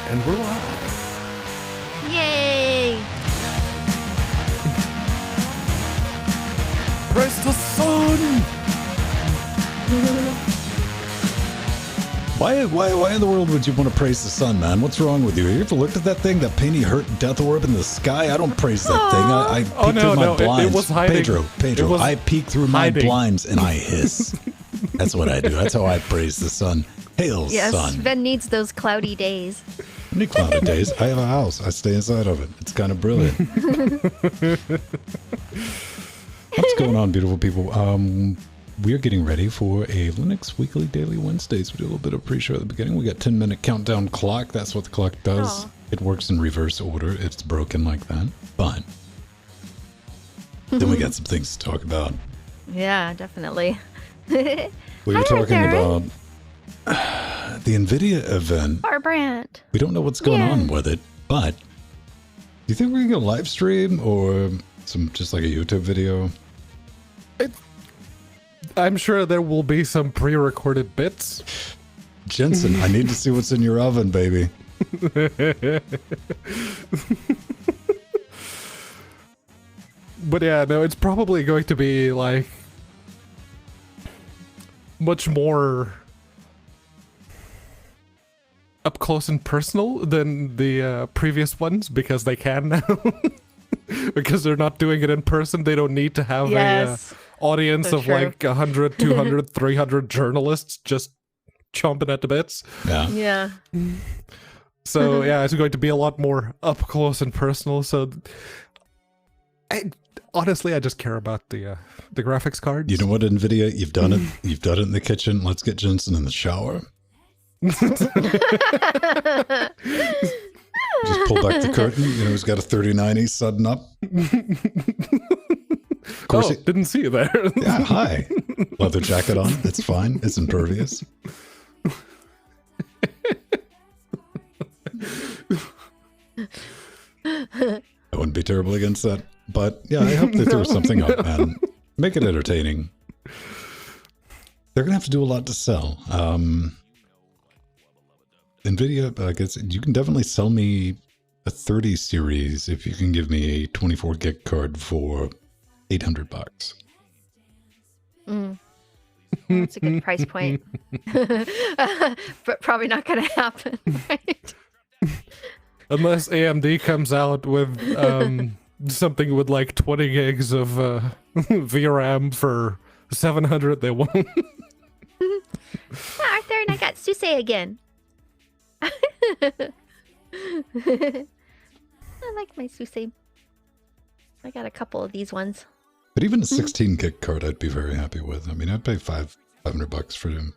And we're live. Yay! Praise the sun! Why in the world would you want to praise the sun, man? What's wrong with you? Have you ever looked at that thing, that painty hurt death orb in the sky? I don't praise that thing. I peek through my blinds. It was hiding. Pedro, I peek through my blinds and I hiss. That's what I do. That's how I praise the sun. Hail, yes, sun. Sven needs those cloudy days. Any cloudy days. I have a house. I stay inside of it. It's kind of brilliant. What's going on, beautiful people? We are getting ready for a Linux Weekly Daily Wednesdays. We do a little bit of pre-show at the beginning. We got 10-minute countdown clock. That's what the clock does. Aww. It works in reverse order. It's broken like that. Fine. Then we got some things to talk about. Yeah, definitely. We were talking about the NVIDIA event. Our brand. We don't know what's going on with it, but do you think we're going to get a live stream or just like a YouTube video? I'm sure there will be some pre-recorded bits. Jensen, I need to see what's in your oven, baby. But yeah, no, it's probably going to be like much more up close and personal than the previous ones because they can now. Because they're not doing it in person. They don't need to have a audience of like 100, 200, 300 journalists just chomping at the bits. Yeah. So yeah, it's going to be a lot more up close and personal. So honestly, I just care about the graphics cards. You know what, NVIDIA? You've done it. You've done it in the kitchen. Let's get Jensen in the shower. Just pull back the curtain. You know, he's got a 3090 sudden up. Of course, didn't see you there. Yeah, hi. Leather jacket on. It's fine. It's impervious. I wouldn't be terrible against that. But yeah, I hope they throw something up, man. Make it entertaining. They're going to have to do a lot to sell. NVIDIA, I guess you can definitely sell me a 30 series if you can give me a 24 gig card for $800. That's a good price point. But probably not going to happen, right? Unless AMD comes out with something with like 20 gigs of VRAM for 700, they won't. Arthur and I got Suse again. I like my Suse. I got a couple of these ones. But even a 16 gig card, I'd be very happy with. I mean, I'd pay $500 for him.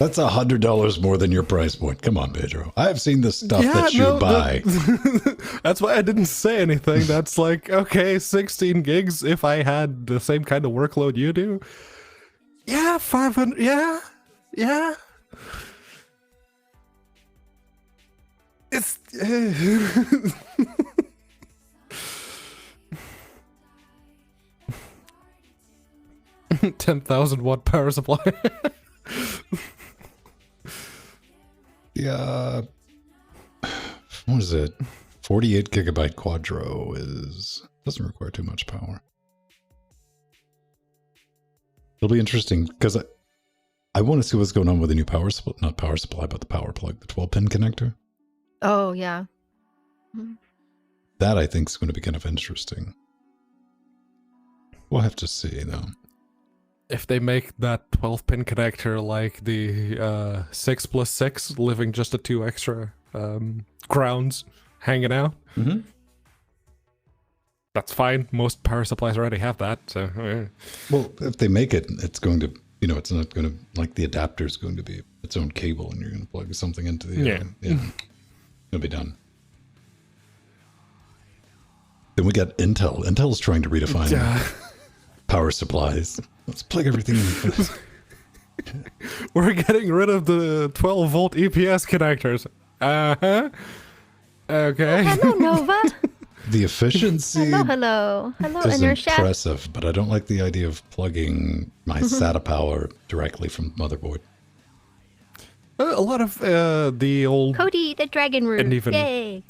That's $100 more than your price point. Come on, Pedro. I've seen the stuff that you buy. That's why I didn't say anything. That's like, okay, 16 gigs if I had the same kind of workload you do. Yeah, 500. Yeah. It's 10,000 watt power supply. Yeah. What is it? 48 gigabyte Quadro doesn't require too much power. It'll be interesting because I want to see what's going on with the new not power supply, but the power plug, the 12-pin connector. Oh, yeah. That I think is going to be kind of interesting. We'll have to see, though. If they make that 12-pin connector like the 6+6, leaving just the 2 extra grounds hanging out, that's fine. Most power supplies already have that. So, well, if they make it, it's going to, it's not going to, like the adapter is going to be its own cable, and you're going to plug something into the, it'll be done. Then we got Intel. Intel's trying to redefine power supplies. Let's plug everything in. We're getting rid of the 12-volt EPS connectors. Okay. Hello, Nova. The efficiency Hello, is Inertia. impressive, but I don't like the idea of plugging my SATA power directly from motherboard. A lot of the old Cody the Dragon Root. and even Yay!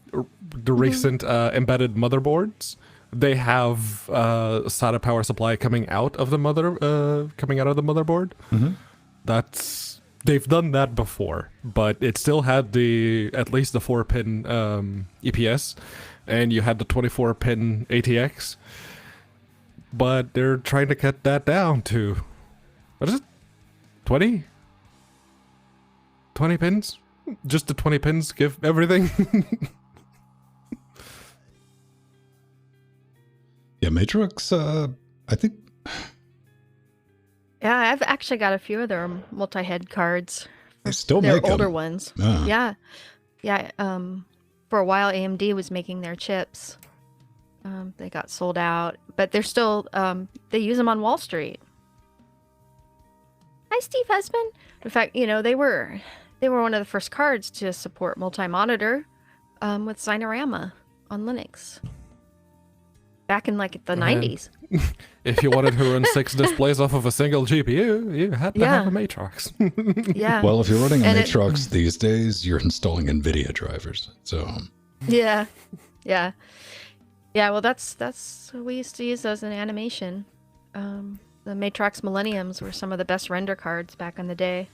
the recent embedded motherboards, they have SATA power supply coming out of the motherboard. They've done that before, but it still had at least the 4-pin EPS, and you had the 24-pin ATX. But they're trying to cut that down to, what is it? 20? 20 pins? Just the 20 pins give everything? Yeah, Matrix, I think... Yeah, I've actually got a few of their multi-head cards. They still They're make older them. ones. Ah. Yeah. Yeah. For a while, AMD was making their chips. They got sold out, but they're still, they use them on Wall Street. Hi, Steve Husband. In fact, they were one of the first cards to support multi-monitor with Sinorama on Linux. Back in like the 90s. If you wanted to run 6 displays off of a single GPU, you had to have a Matrox. Yeah. Well, if you're running a Matrox these days, you're installing NVIDIA drivers. So. Yeah. Yeah. Yeah, well, we used to use those in animation. The Matrox Millenniums were some of the best render cards back in the day.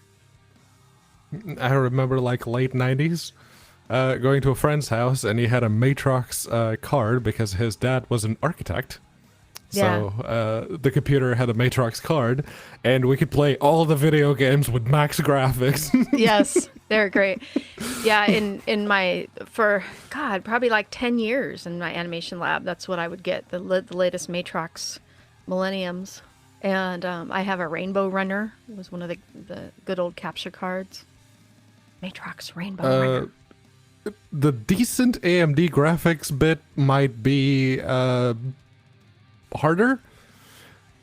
I remember like late 90s. Going to a friend's house, and he had a Matrox card because his dad was an architect. So the computer had a Matrox card, and we could play all the video games with max graphics. Yes, they're great. Yeah, probably like 10 years in my animation lab, that's what I would get, the latest Matrox Millenniums. And I have a Rainbow Runner. It was one of the good old capture cards. Matrox Rainbow Runner. The decent AMD graphics bit might be harder,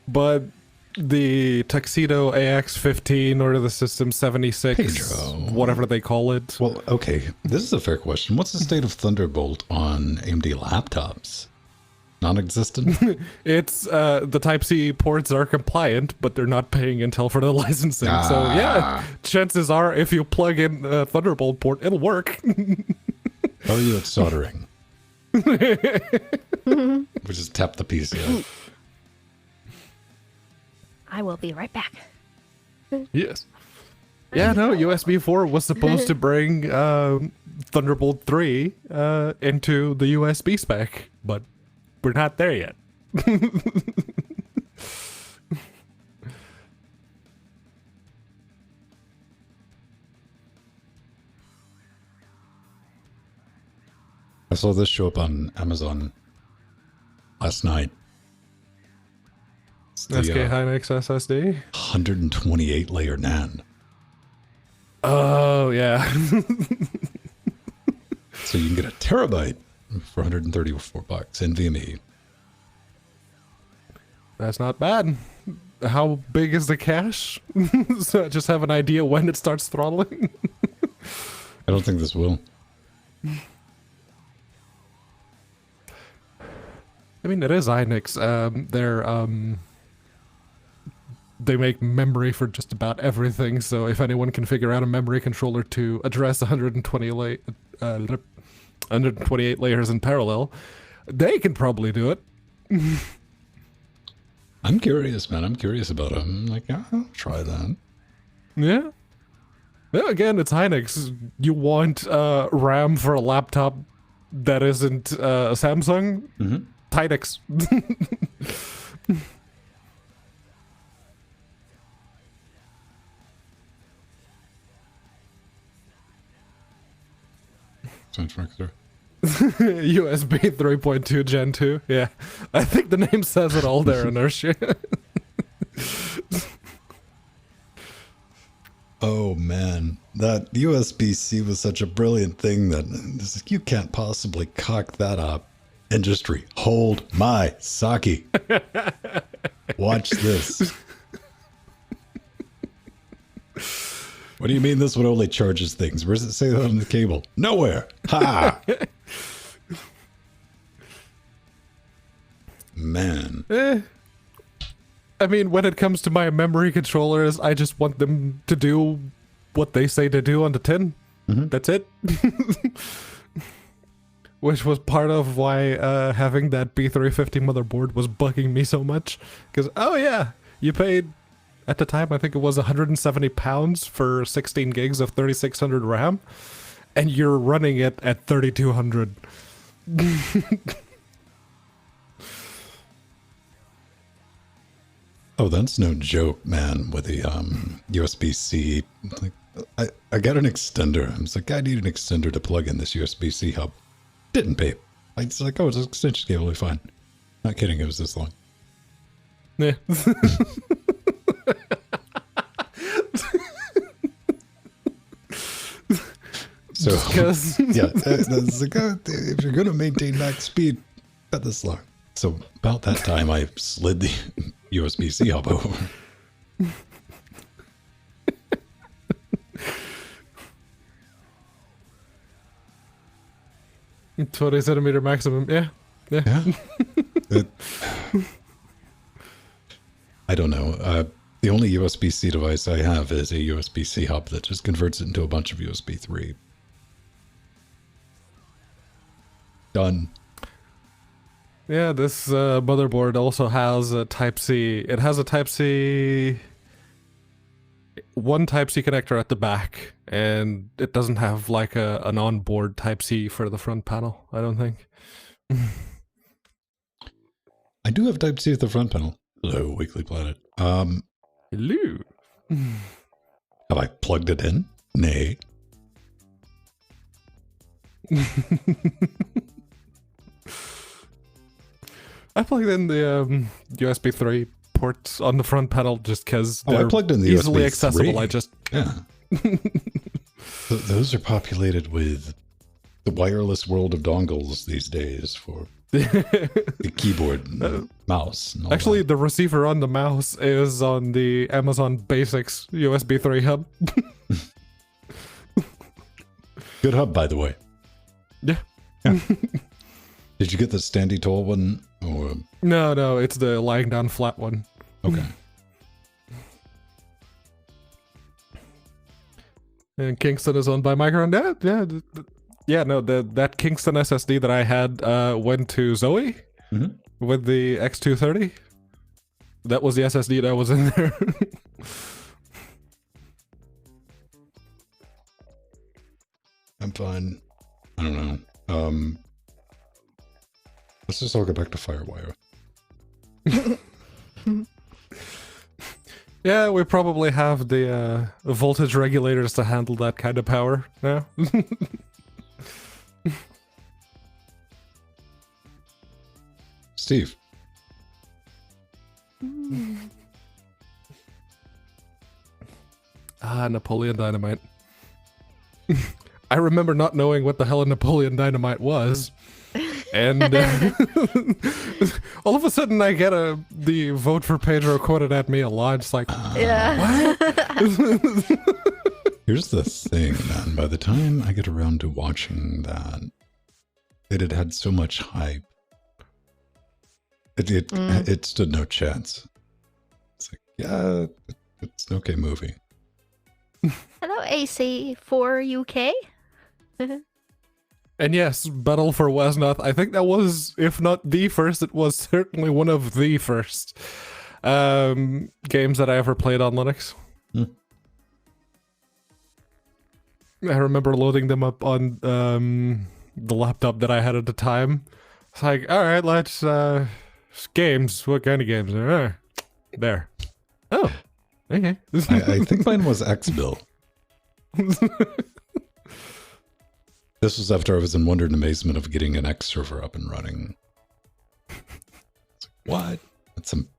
but the Tuxedo AX15 or the System 76, Pedro. whatever they call it. Well, okay, this is a fair question. What's the state of Thunderbolt on AMD laptops? Non-existent? It's the Type-C ports are compliant, but they're not paying Intel for the licensing. So yeah, chances are if you plug in a Thunderbolt port, it'll work. How are you at soldering? We just tap the PC out. I will be right back. Yes. Yeah, no, USB 4 was supposed to bring Thunderbolt 3 into the USB spec, but we're not there yet. I saw this show up on Amazon last night. It's the, SK Hynix SSD? 128 layer NAND. Oh, yeah. So you can get a terabyte for $134 NVMe. That's not bad. How big is the cache? So I just have an idea when it starts throttling. I don't think this will. I mean, it is Hynix. They make memory for just about everything, so if anyone can figure out a memory controller to address 128 layers in parallel, they can probably do it. I'm curious, man. I'm curious about it. I'm like, I'll try that. Yeah. Yeah, again, it's Hynix. You want RAM for a laptop that isn't a Samsung? Mm-hmm. Hynix. USB 3.2 Gen 2. Yeah. I think the name says it all there, Inertia. Oh, man. That USB-C was such a brilliant thing that you can't possibly cock that up. Industry, hold my sake. Watch this. What do you mean this one only charges things? Where does it say that on the cable? Nowhere. Ha! Man. I mean, when it comes to my memory controllers, I just want them to do what they say to do on the tin. Mm-hmm. That's it. Which was part of why having that B350 motherboard was bugging me so much. Because, oh yeah, you paid, at the time, I think it was £170 for 16 gigs of 3600 RAM, and you're running it at 3200. Oh, that's no joke, man, with the USB-C. Like, I got an extender. I was like, I need an extender to plug in this USB-C hub. Didn't pay. I was like, oh, it's an extension cable, fine. Not kidding, it was this long. Yeah. So, yeah, that's like, if you're going to maintain max speed, cut this long. So about that time, I slid the USB-C hub over. 20 centimeter maximum, yeah. I don't know. The only USB-C device I have is a USB-C hub that just converts it into a bunch of USB 3. Done. Yeah, this motherboard also has a Type-C. It has a Type-C... one Type-C connector at the back, and it doesn't have like an onboard Type-C for the front panel, I don't think. I do have Type-C at the front panel. Hello, Weekly Planet. Hello. Have I plugged it in? Nay. I plugged in the USB 3 ports on the front panel just because they're I plugged in the easily USB accessible. 3. I just... Yeah. Those are populated with the wireless world of dongles these days for the keyboard and the mouse. And all actually, that. the receiver on the mouse is on the Amazon Basics USB 3 hub. Good hub, by the way. Yeah. Did you get the standy tall one? Or No, it's the lying down flat one. okay. And Kingston is owned by Micron. That Kingston SSD that I had went to Zoe with the X230. That was the SSD that was in there. I'm fine. I don't know. Let's just all go back to Firewire. Yeah, we probably have the voltage regulators to handle that kind of power now. Steve. Napoleon Dynamite. I remember not knowing what the hell a Napoleon Dynamite was. And all of a sudden I get the vote for Pedro quoted at me a lot. It's like, yeah. what? Here's the thing, man. By the time I get around to watching that, it had had so much hype. It stood no chance. It's like, yeah, it's an okay movie. Hello, AC4 UK. And yes, Battle for Wesnoth. I think that was, if not the first, it was certainly one of the first games that I ever played on Linux. I remember loading them up on the laptop that I had at the time. It's like, all right, let's games. What kind of games? There. Oh, okay. I think mine was X-Bill. This was after I was in wonder and amazement of getting an X server up and running. What? That's some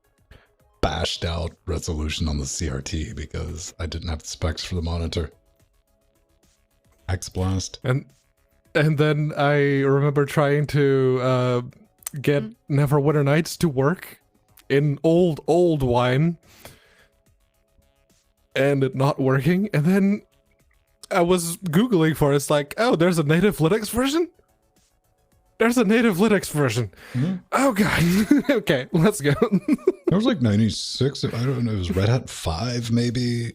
bashed out resolution on the CRT because I didn't have the specs for the monitor. X-Blast. And then I remember trying to get Neverwinter Nights to work in old wine, and it not working. And then I was Googling for it. It's like, oh, there's a native Linux version? There's a native Linux version. Oh, God. Okay, let's go. It was like 96. I don't know. It was Red Hat 5, maybe.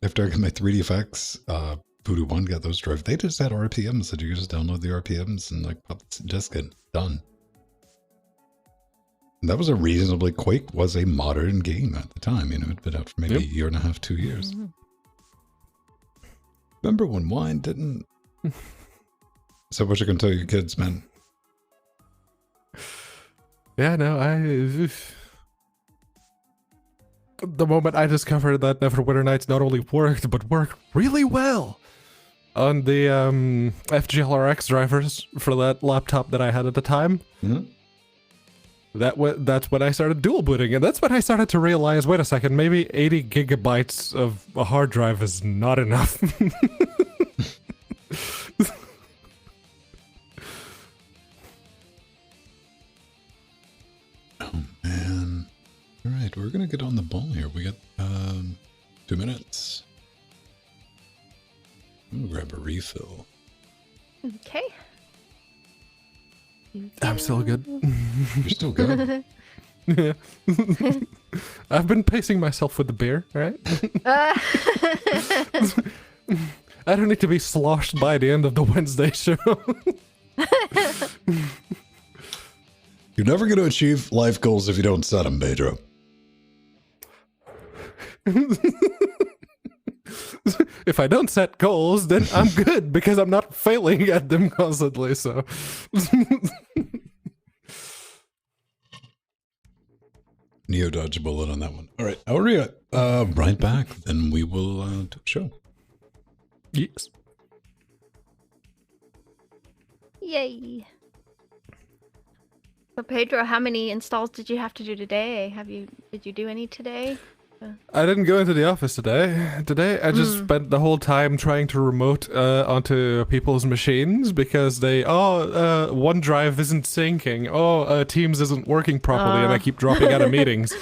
after I got my 3D effects, Voodoo 1 got those drive. They just had RPMs that you could just download the RPMs and like pop the disc in. Done. And that was a reasonably, Quake was a modern game at the time. You know, it'd been out for maybe a year and a half, 2 years. Remember when Wine didn't? So what you can tell your kids, man? Yeah, no, the moment I discovered that Neverwinter Nights not only worked, but worked really well on the FGLRX drivers for that laptop that I had at the time, that's when I started dual booting, and that's when I started to realize, wait a second, maybe 80 gigabytes of a hard drive is not enough. Oh, man. All right, we're going to get on the ball here. We got 2 minutes. I'm going to grab a refill. Okay. I'm still good. You're still good. Yeah. I've been pacing myself with the beer, right? I don't need to be sloshed by the end of the Wednesday show. You're never going to achieve life goals if you don't set them, Pedro. If I don't set goals, then I'm good because I'm not failing at them constantly, so. Neo dodge a bullet on that one. All right, I'll be right back. Then we will do a show. Yes. Yay. So Pedro, how many installs did you have to do today? Did you do any today? I didn't go into the office today. Today, I just spent the whole time trying to remote onto people's machines because OneDrive isn't syncing. Teams isn't working properly, and I keep dropping out of meetings.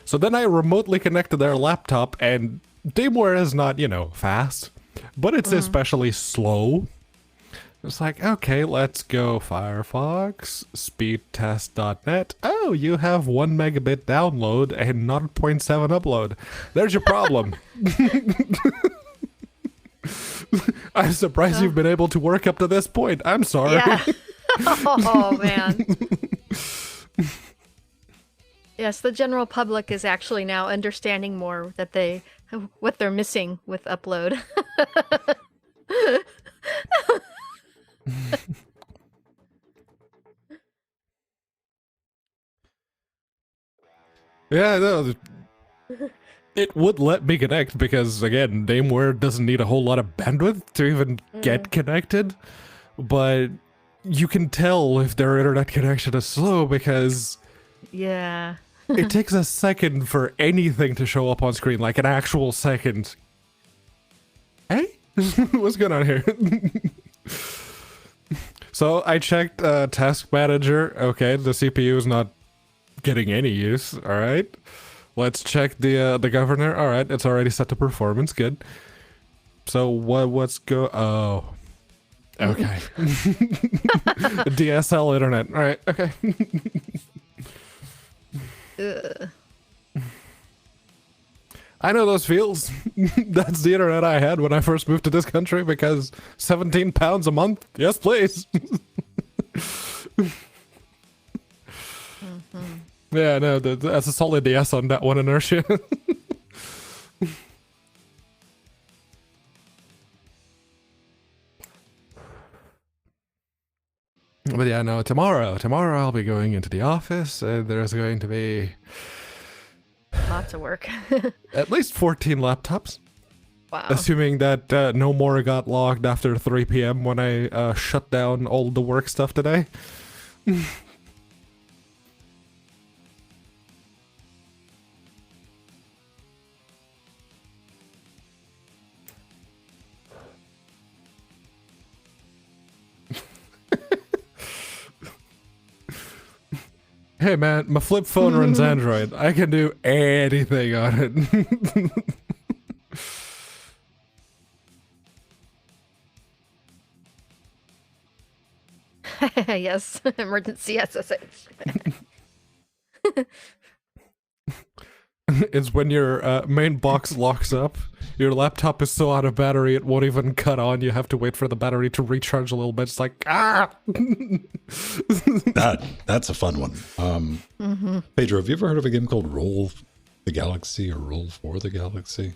So then I remotely connected their laptop, and Dameware is not, fast, but it's especially slow. It's like, okay, let's go Firefox, speedtest.net. Oh, you have 1 megabit download and 0.7 upload. There's your problem. I'm surprised you've been able to work up to this point. I'm sorry. Yeah. Oh, man. Yes, the general public is actually now understanding more that what they're missing with upload. Yeah, no, it would let me connect because, again, Dameware doesn't need a whole lot of bandwidth to even get connected, but you can tell if their internet connection is slow because it takes a second for anything to show up on screen, like an actual second. Hey? What's going on here? So I checked Task Manager. Okay, the CPU is not getting any use. All right. Let's check the governor. All right, it's already set to performance. Good. So what's go? Oh, okay. DSL internet. All right. Okay. I know those feels. That's the internet I had when I first moved to this country because 17 pounds a month. Yes, please. Yeah, no, that's a solid yes on that one, Inertia. But yeah, no, tomorrow I'll be going into the office. There's going to be lots of work. At least 14 laptops. Wow. Assuming that no more got logged after 3 p.m. when I shut down all the work stuff today. Hey man, my flip phone runs Android. I can do anything on it. Yes, emergency SSH. is when your main box locks up, your laptop is so out of battery it won't even cut on. You have to wait for the battery to recharge a little bit. It's like, That's a fun one. Pedro, have you ever heard of a game called Roll the Galaxy or Roll for the Galaxy?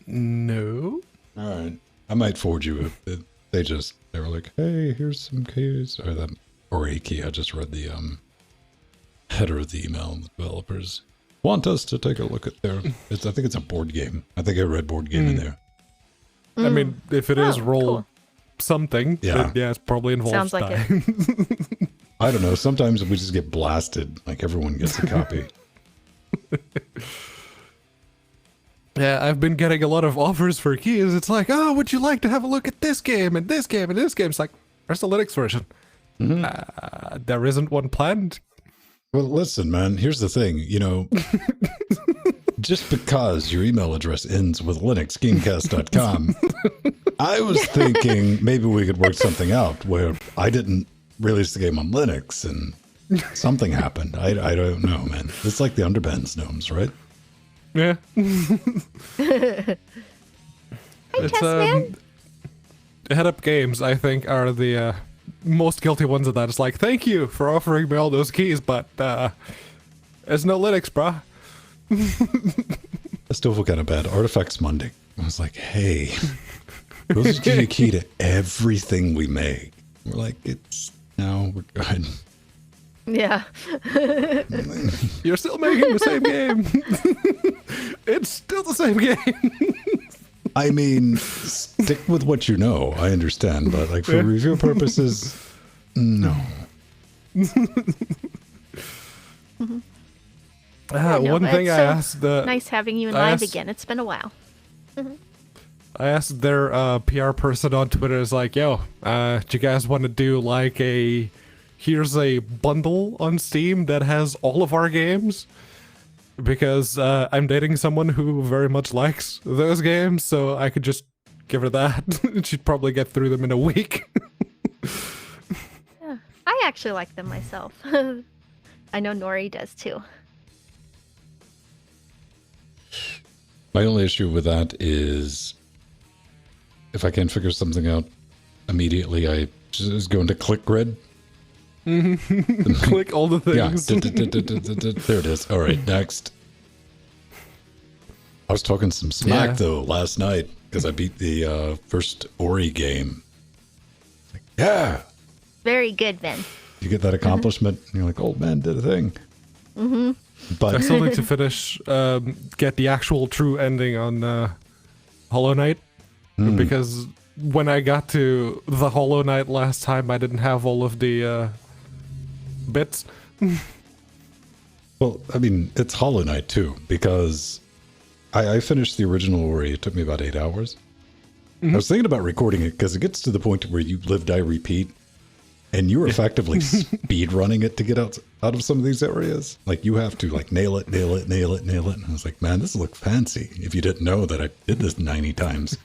No. All right. I might forward you. They were like, hey, here's some keys. Or a key. I just read the header of the email. The developers want us to take a look at their. I think it's a board game. I think I read board game in there. I mean, if it is roll something, yeah, it's probably involved. Sounds like it. I don't know. Sometimes we just get blasted. Like everyone gets a copy. Yeah, I've been getting a lot of offers for keys. It's like, oh, would you like to have a look at this game and this game and this game? It's like, where's the Linux version? There isn't one planned. Well, listen, man, here's the thing. Just because your email address ends with linuxgamecast.com, I was thinking maybe we could work something out where I didn't release the game on Linux and something happened. I don't know, man. It's like the Underbands gnomes, right? Yeah. Hi, Testman. Head Up Games, I think, are the most guilty ones of that. It's like, thank you for offering me all those keys, but there's no Linux, brah. I still feel kind of bad. Artifacts Monday. I was like, hey, we'll just give you a key to everything we make. We're like, we're good. Yeah. You're still making the same game. It's still the same game. I mean, stick with what you know. I understand, but like for review purposes, no. One thing I asked nice having you in live again. It's been a while. I asked their PR person on Twitter, is like, yo, do you guys want to do like here's a bundle on Steam that has all of our games? Because I'm dating someone who very much likes those games, so I could just give her that. She'd probably get through them in a week. Yeah, I actually like them myself. I know Nori does too. My only issue with that is if I can't figure something out immediately, I just go into click grid. Click all the things. Yeah. There it is. All right, next. I was talking some smack though last night because I beat the first Ori game. Like, yeah. Very good, Ben. You get that accomplishment, and you're like, "Old man did a thing." But I still need to finish, get the actual true ending on Hollow Knight, because when I got to the Hollow Knight last time, I didn't have all of the bits. Well, I mean, it's Hollow Knight too, because I finished the original Ori. It took me about 8 hours. I was thinking about recording it because it gets to the point where you live, die, repeat, and you're effectively speed running it to get out of some of these areas. Like you have to like nail it. And I was like, man, this looks fancy. If you didn't know that I did this 90 times.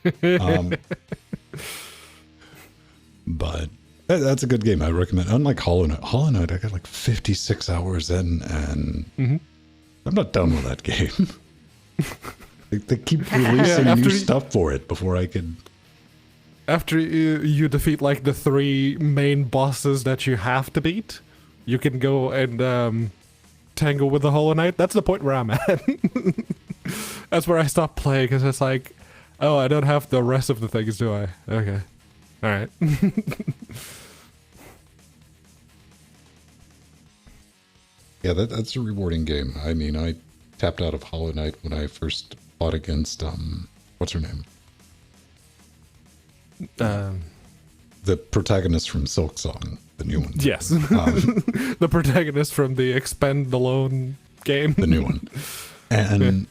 But that's a good game. I recommend. Unlike Hollow Knight, I got like 56 hours in, and I'm not done with that game. They keep releasing new stuff for it before I could. After you defeat like the 3 main bosses that you have to beat, you can go and tangle with the Hollow Knight. That's the point where I'm at. That's where I stopped playing because it's like, oh, I don't have the rest of the things, do I? Okay, all right. Yeah, that's a rewarding game. I mean, I tapped out of Hollow Knight when I first fought against what's her name? The protagonist from Silk Song, the new one. Yes, the protagonist from the Expend Alone game, the new one. And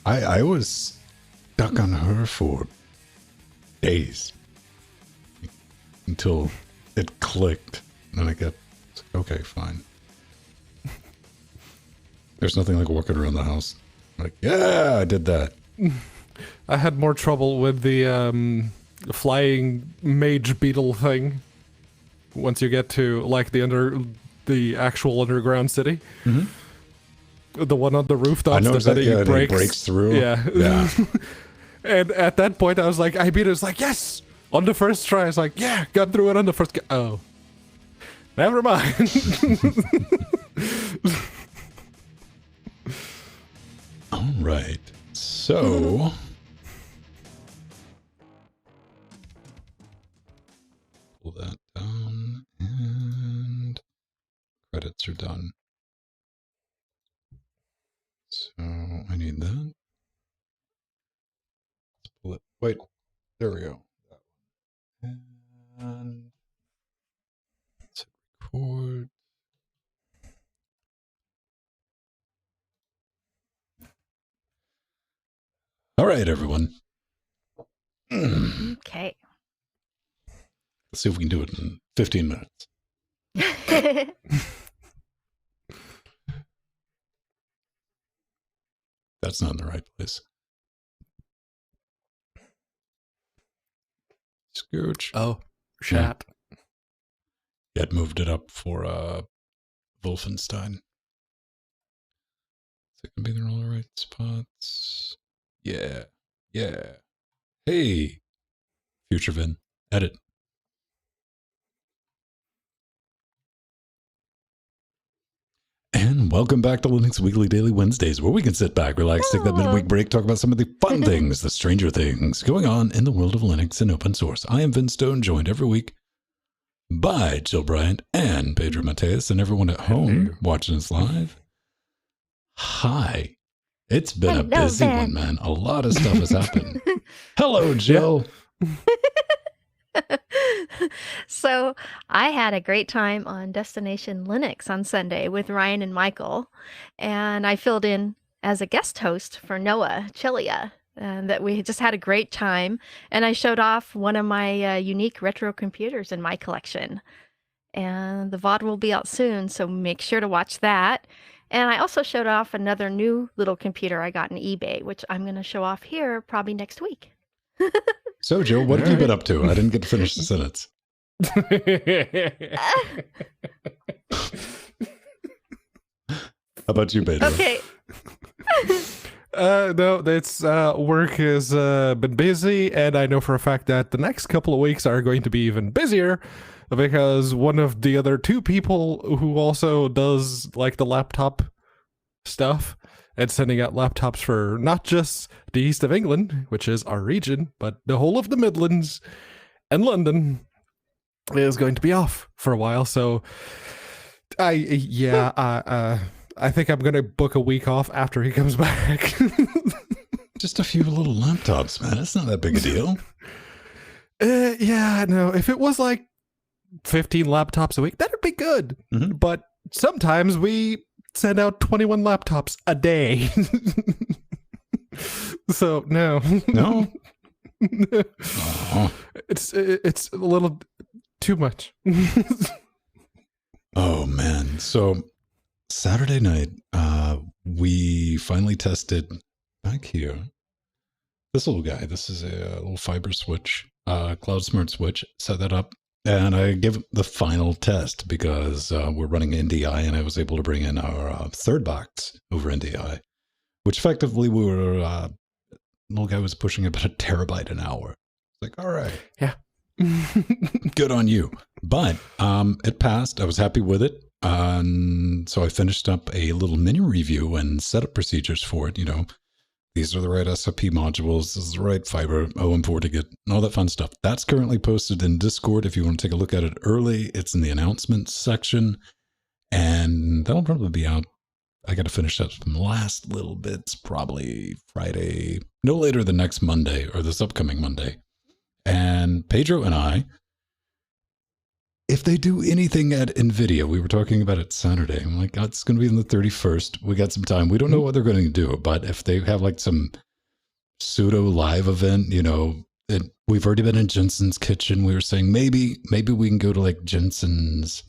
I was stuck on her for days until it clicked, and I got okay, fine. There's nothing like walking around the house. Like, yeah, I did that. I had more trouble with the flying mage beetle thing. Once you get to like the actual underground city, the one on the rooftop. I know exactly. He breaks through. Yeah. And at that point, I was like, I beat it. I was like, yes! On the first try, I was like, yeah, got through it on the first. Oh. Never mind. All right. So. Pull that down. And credits are done. So I need that. Pull it. Wait. There we go. And let's record. All right, everyone. Okay. Let's see if we can do it in 15 minutes. That's not in the right place. Scooch. Oh, chat. Yeah, it moved it up for Wolfenstein. Is it going to be in all the right spots? Yeah. Yeah. Hey. Future Vin. Edit. And welcome back to Linux Weekly Daily Wednesdays, where we can sit back, relax, take that midweek break, talk about some of the fun things, the stranger things going on in the world of Linux and open source. I am Vin Stone, joined every week by Jill Bryant and Pedro Mateus, and everyone at home watching us live. Hi. It's been a busy one, man. A lot of stuff has happened. Hello, Jill. So I had a great time on Destination Linux on Sunday with Ryan and Michael, and I filled in as a guest host for Noah Chelia, and that we just had a great time. And I showed off one of my unique retro computers in my collection, and the VOD will be out soon, so make sure to watch that. And I also showed off another new little computer I got on eBay, which I'm going to show off here probably next week. So, Jill, what have you been up to? I didn't get to finish the sentence. How about you, Pedro? Okay. No, it's work has been busy, and I know for a fact that the next couple of weeks are going to be even busier because one of the other two people who also does like the laptop stuff and sending out laptops for not just the east of England, which is our region, but the whole of the Midlands and London is going to be off for a while. So I think I'm going to book a week off after he comes back. Just a few little laptops, man. It's not that big a deal. Yeah, no. If it was like 15 laptops a week, that'd be good. Mm-hmm. But sometimes we send out 21 laptops a day. So no. Oh. It's a little too much. Oh man. So Saturday night, we finally tested back here this little guy. This is a little fiber switch, Cloud Smart switch. Set that up, and I give it the final test because we're running NDI, and I was able to bring in our third box over NDI, which effectively we were. Little guy was pushing about 1 terabyte an hour. It's like, all right, yeah, good on you. But it passed. I was happy with it. So I finished up a little mini review and setup procedures for it. You know, these are the right SFP modules. This is the right fiber OM4 ticket and all that fun stuff. That's currently posted in Discord. If you want to take a look at it early, it's in the announcements section, and that'll probably be out. I got to finish up some last little bits, probably Friday, no later than next Monday or this upcoming Monday. And Pedro and I, if they do anything at NVIDIA, we were talking about it Saturday. I'm like, God, it's going to be on the 31st. We got some time. We don't know what they're going to do, but if they have like some pseudo live event, you know, we've already been in Jensen's kitchen. We were saying maybe we can go to like Jensen's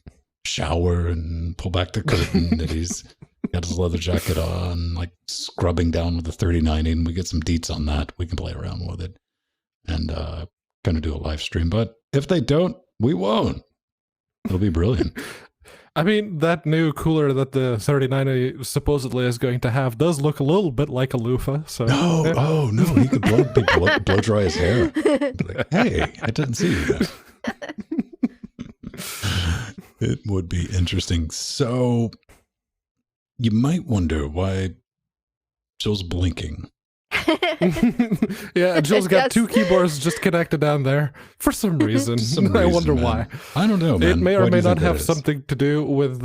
shower and pull back the curtain that he's got his leather jacket on, like scrubbing down with the 3090, and we get some deets on that. We can play around with it and kind of do a live stream. But if they don't, we won't. It'll be brilliant. I mean, that new cooler that the 3090 supposedly is going to have does look a little bit like a loofah. So No, he could blow dry his hair. Be like, hey, I didn't see you there. It would be interesting. So you might wonder why Joe's blinking. Yeah, Jill's got two keyboards just connected down there for some reason. I wonder why. I don't know, man. It may or Why do may you not think that have is? something to do with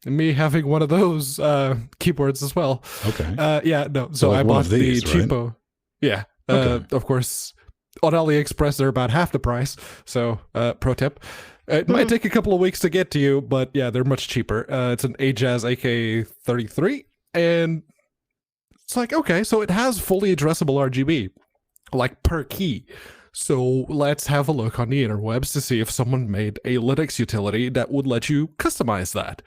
me having one of those keyboards as well. Okay. Yeah, no. So like I one bought of these, the right? cheapo. Yeah. Okay. Of course, on AliExpress they're about half the price. So pro tip. It might take a couple of weeks to get to you, but yeah, they're much cheaper. It's an Ajaz AK33, and it's like, okay, so it has fully addressable RGB, like per key. So let's have a look on the interwebs to see if someone made a Linux utility that would let you customize that.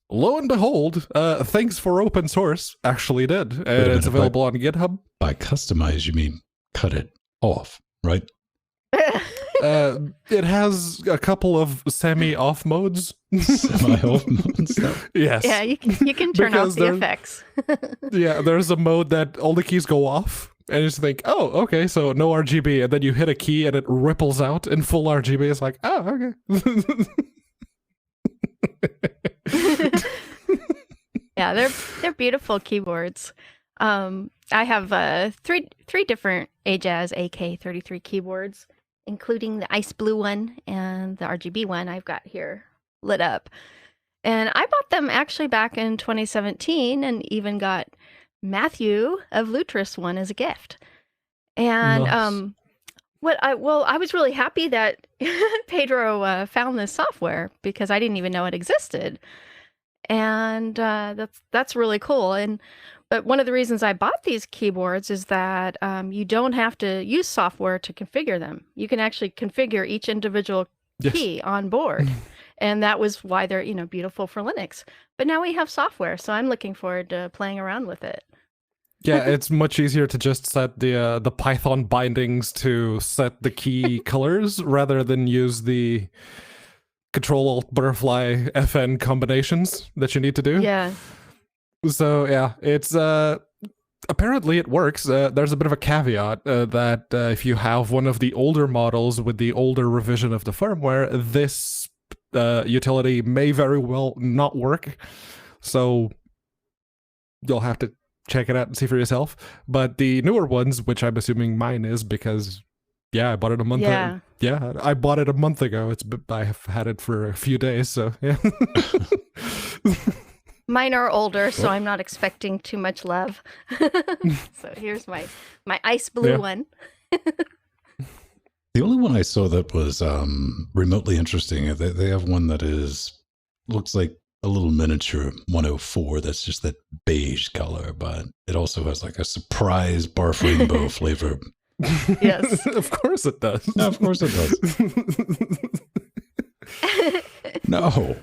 Lo and behold, thanks for open source actually did, and it's available on GitHub. By customize, you mean cut it off, right? It has a couple of semi-off modes. Semi-off modes. Yes. Yeah, you can turn off the effects. Yeah, there's a mode that all the keys go off, and you just think, oh, okay, so no RGB, and then you hit a key and it ripples out in full RGB. It's like, oh, okay. Yeah, they're beautiful keyboards. I have three different Ajaz AK33 keyboards, including the ice blue one and the RGB one I've got here lit up. And I bought them actually back in 2017 and even got Matthew of Lutris one as a gift. And Nice. I was really happy that Pedro found this software because I didn't even know it existed. And that's really cool. But one of the reasons I bought these keyboards is that you don't have to use software to configure them. You can actually configure each individual key on board. And that was why they're, beautiful for Linux. But now we have software, so I'm looking forward to playing around with it. Yeah, it's much easier to just set the Python bindings to set the key colors rather than use the Control-Alt-Butterfly FN combinations that you need to do. Yeah. So yeah, it's apparently it works. There's a bit of a caveat that if you have one of the older models with the older revision of the firmware, this utility may very well not work. So you'll have to check it out and see for yourself. But the newer ones, which I'm assuming mine is because yeah, I bought it a month ago. Yeah, I bought it a month ago. I have had it for a few days, so yeah. Mine are older, so I'm not expecting too much love. So here's my ice blue one. The only one I saw that was remotely interesting, they have one that looks like a little miniature 104 that's just that beige color, but it also has like a surprise barf rainbow flavor. Yes. Of course it does. No, of course it does. No.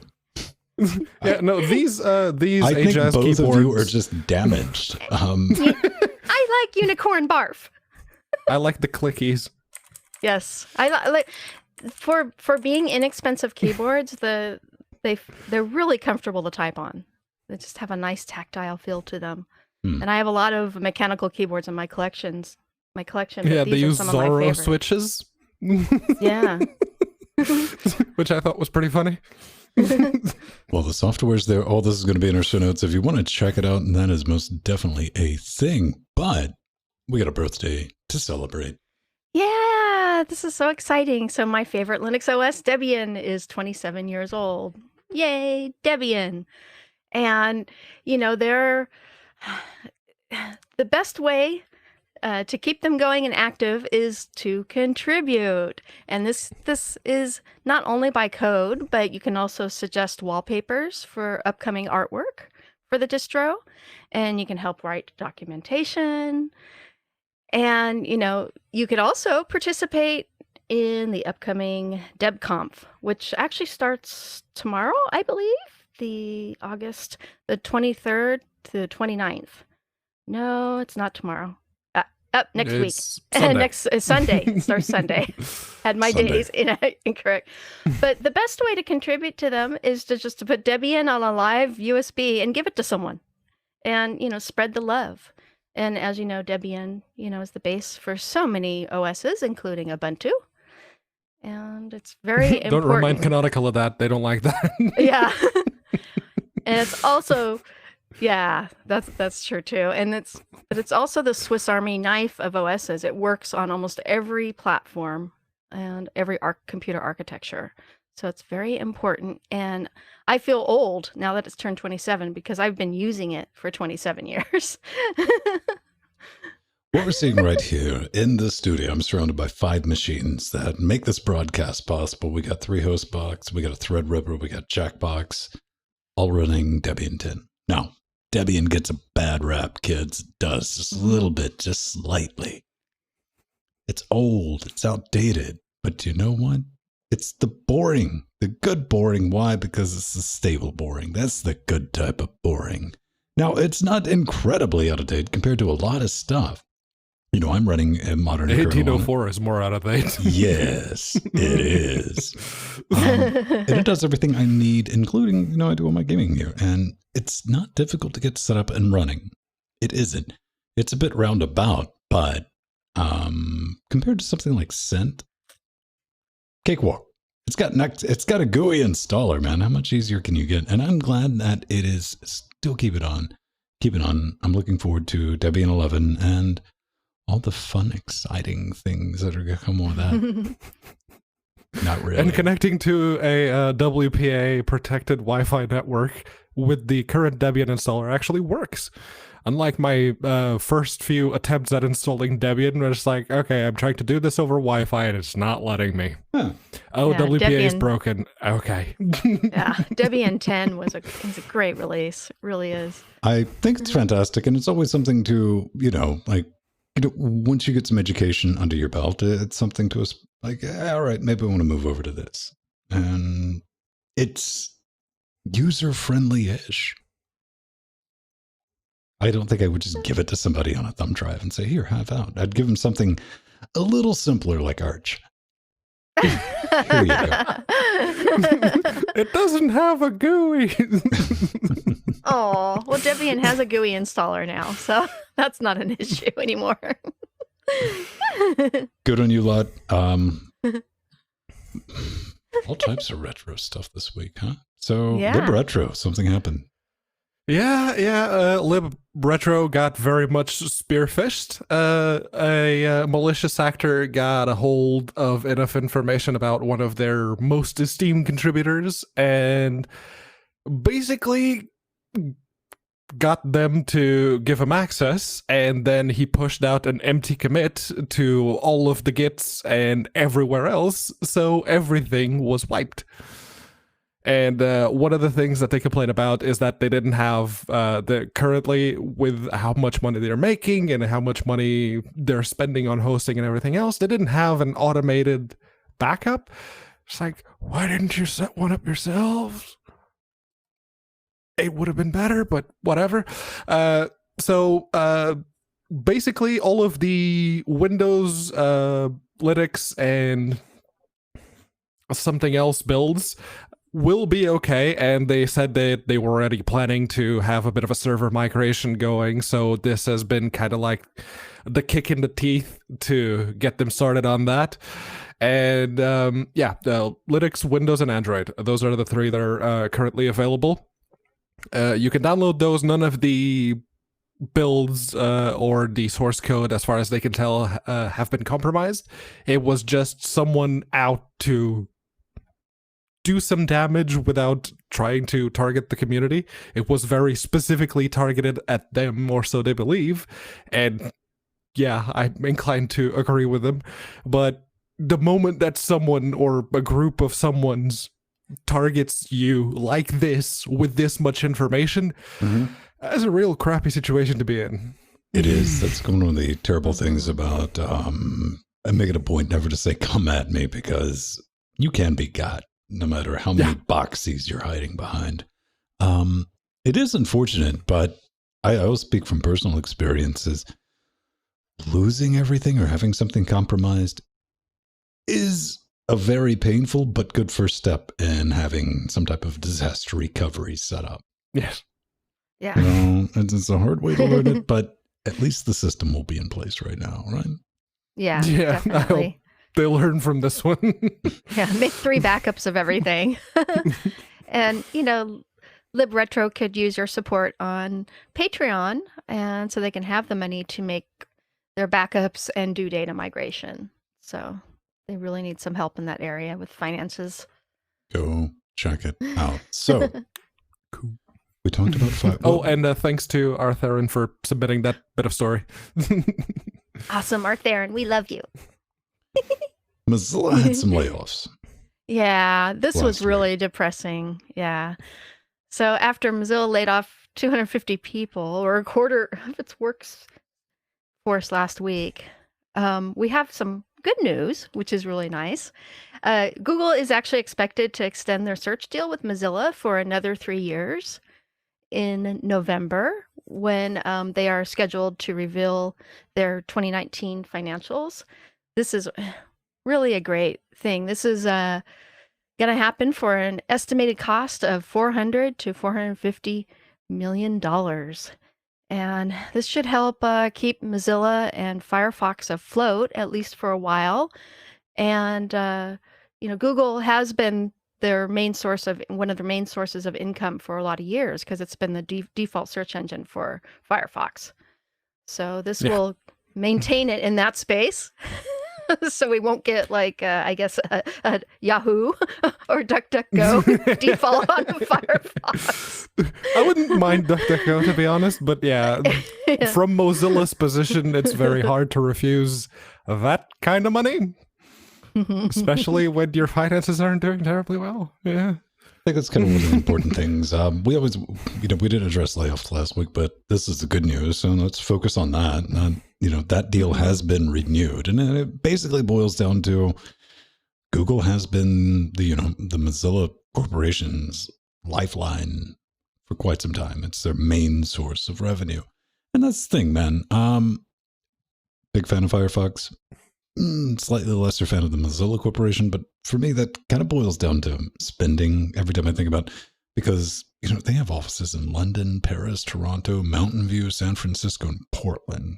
Yeah, no, these I think Ajaz both keyboards of you are just damaged. I like unicorn barf. I like the clickies. Yes, I like for being inexpensive keyboards. They're really comfortable to type on. They just have a nice tactile feel to them. And I have a lot of mechanical keyboards in my collection. Yeah, they use Zorro switches. Yeah. Which I thought was pretty funny. Well, the software's there. All this is going to be in our show notes if you want to check it out, and that is most definitely a thing. But we got a birthday to celebrate. Yeah, this is so exciting. So my favorite Linux OS, Debian, is 27 years old. Yay, Debian. And, they're the best way to keep them going and active is to contribute. And this is not only by code, but you can also suggest wallpapers for upcoming artwork for the distro. And you can help write documentation. And, you could also participate in the upcoming DebConf, which actually starts tomorrow, I believe, the 23rd to the 29th. No, it's not tomorrow. Up next week. Sunday. Next Sunday. It starts Sunday. Had my Sunday. days incorrect. But the best way to contribute to them is to just to put Debian on a live USB and give it to someone. And, spread the love. And as you know, Debian, is the base for so many OSs, including Ubuntu. And it's very important. Don't remind Canonical of that. They don't like that. Yeah. And it's also, yeah, that's true too. And it's also the Swiss Army knife of OSs. It works on almost every platform and every computer architecture. So it's very important. And I feel old now that it's turned 27 because I've been using it for 27 years. What we're seeing right here in the studio, I'm surrounded by 5 machines that make this broadcast possible. We got 3 Hostbox, we got a Threadripper, we got Jackbox, all running Debian 10. Now, Debian gets a bad rap, kids. It does, just a little bit, just slightly. It's old, it's outdated, but you know what? It's the good boring. Why? Because it's the stable boring. That's the good type of boring. Now, it's not incredibly out of date compared to a lot of stuff. I'm running a modern 1804 is more out of date. Yes, it is. And it does everything I need, including, I do all my gaming here. And it's not difficult to get set up and running. It isn't. It's a bit roundabout, but compared to something like Cent, cakewalk. It's got a GUI installer, man. How much easier can you get? And I'm glad that it is still keep it on. I'm looking forward to Debian 11 and all the fun, exciting things that are going to come with that. Not really. And connecting to a WPA protected Wi-Fi network with the current Debian installer actually works. Unlike my first few attempts at installing Debian, where it's like, okay, I'm trying to do this over Wi-Fi and it's not letting me. Huh. Oh, yeah, WPA is broken. Okay. Yeah, Debian 10 is a great release. It really is. I think it's fantastic, and it's always something to, once you get some education under your belt, it's something to us like, all right, maybe I want to move over to this. And it's user-friendly-ish. I don't think I would just give it to somebody on a thumb drive and say, here, have out. I'd give them something a little simpler like Arch. Here you go. It doesn't have a GUI. Oh, well, Debian has a GUI installer now, so that's not an issue anymore. Good on you lot. All types of retro stuff this week, huh? So, Yeah. Lib Retro, something happened. Yeah. Lib Retro got very much spearfished. A malicious actor got a hold of enough information about one of their most esteemed contributors and basically got them to give him access, and then he pushed out an empty commit to all of the Gits and everywhere else, so everything was wiped. And one of the things that they complain about is that they didn't have, currently with how much money they're making and how much money they're spending on hosting and everything else, they didn't have an automated backup. It's like, why didn't you set one up yourselves? It would have been better, but whatever. So basically all of the Windows, Linux, and something else builds will be okay, and they said that they were already planning to have a bit of a server migration going, so this has been kind of like the kick in the teeth to get them started on that. And Linux, Windows, and Android, those are the 3 that are currently available. You can download those. None of the builds or the source code, as far as they can tell, have been compromised. It was just someone out to do some damage without trying to target the community. It was very specifically targeted at them, or so they believe. And yeah, I'm inclined to agree with them. But the moment that someone or a group of someone's targets you like this with this much information, that's a real crappy situation to be in. It is. That's one of the terrible things about I make it a point never to say come at me, because you can be got no matter how many boxies you're hiding behind. It is unfortunate, but I will speak from personal experiences. losing everything or having something compromised is a very painful but good first step in having some type of disaster recovery set up. Yes. Yeah. You know, it's a hard way to learn it, but at least the system will be in place right now, right? Yeah, Yeah, I hope definitely. they learn from this one. Yeah, make 3 backups of everything. And, LibRetro could use your support on Patreon, and so they can have the money to make their backups and do data migration. So they really need some help in that area with finances. Go check it out. So, Cool. we talked about five. Oh, and thanks to Artherin for submitting that bit of story. Awesome, Artherin, we love you. Mozilla had some layoffs. Yeah, this Last was week. really depressing. Yeah. So after Mozilla laid off 250 people, or a quarter of its workforce last week, we have some good news, which is really nice. Google is actually expected to extend their search deal with Mozilla for another 3 years in November, when they are scheduled to reveal their 2019 financials. This is really a great thing. This is going to happen for an estimated cost of $400 to $450 million. And this should help keep Mozilla and Firefox afloat, at least for a while. And, Google has been one of their main sources of income for a lot of years, because it's been the default search engine for Firefox. So this will maintain it in that space. So we won't get I guess a Yahoo or DuckDuckGo default on Firefox. I wouldn't mind DuckDuckGo, to be honest, but yeah, from Mozilla's position, it's very hard to refuse that kind of money, especially when your finances aren't doing terribly well. Yeah. I think that's kind of one of the important things. We always, we didn't address layoffs last week, but this is the good news. So let's focus on that. That deal has been renewed, and it basically boils down to Google has been the Mozilla Corporation's lifeline for quite some time. It's their main source of revenue, and that's the thing, man. Big fan of Firefox. Slightly lesser fan of the Mozilla Corporation, but for me, that kind of boils down to spending every time I think about, because, they have offices in London, Paris, Toronto, Mountain View, San Francisco, and Portland.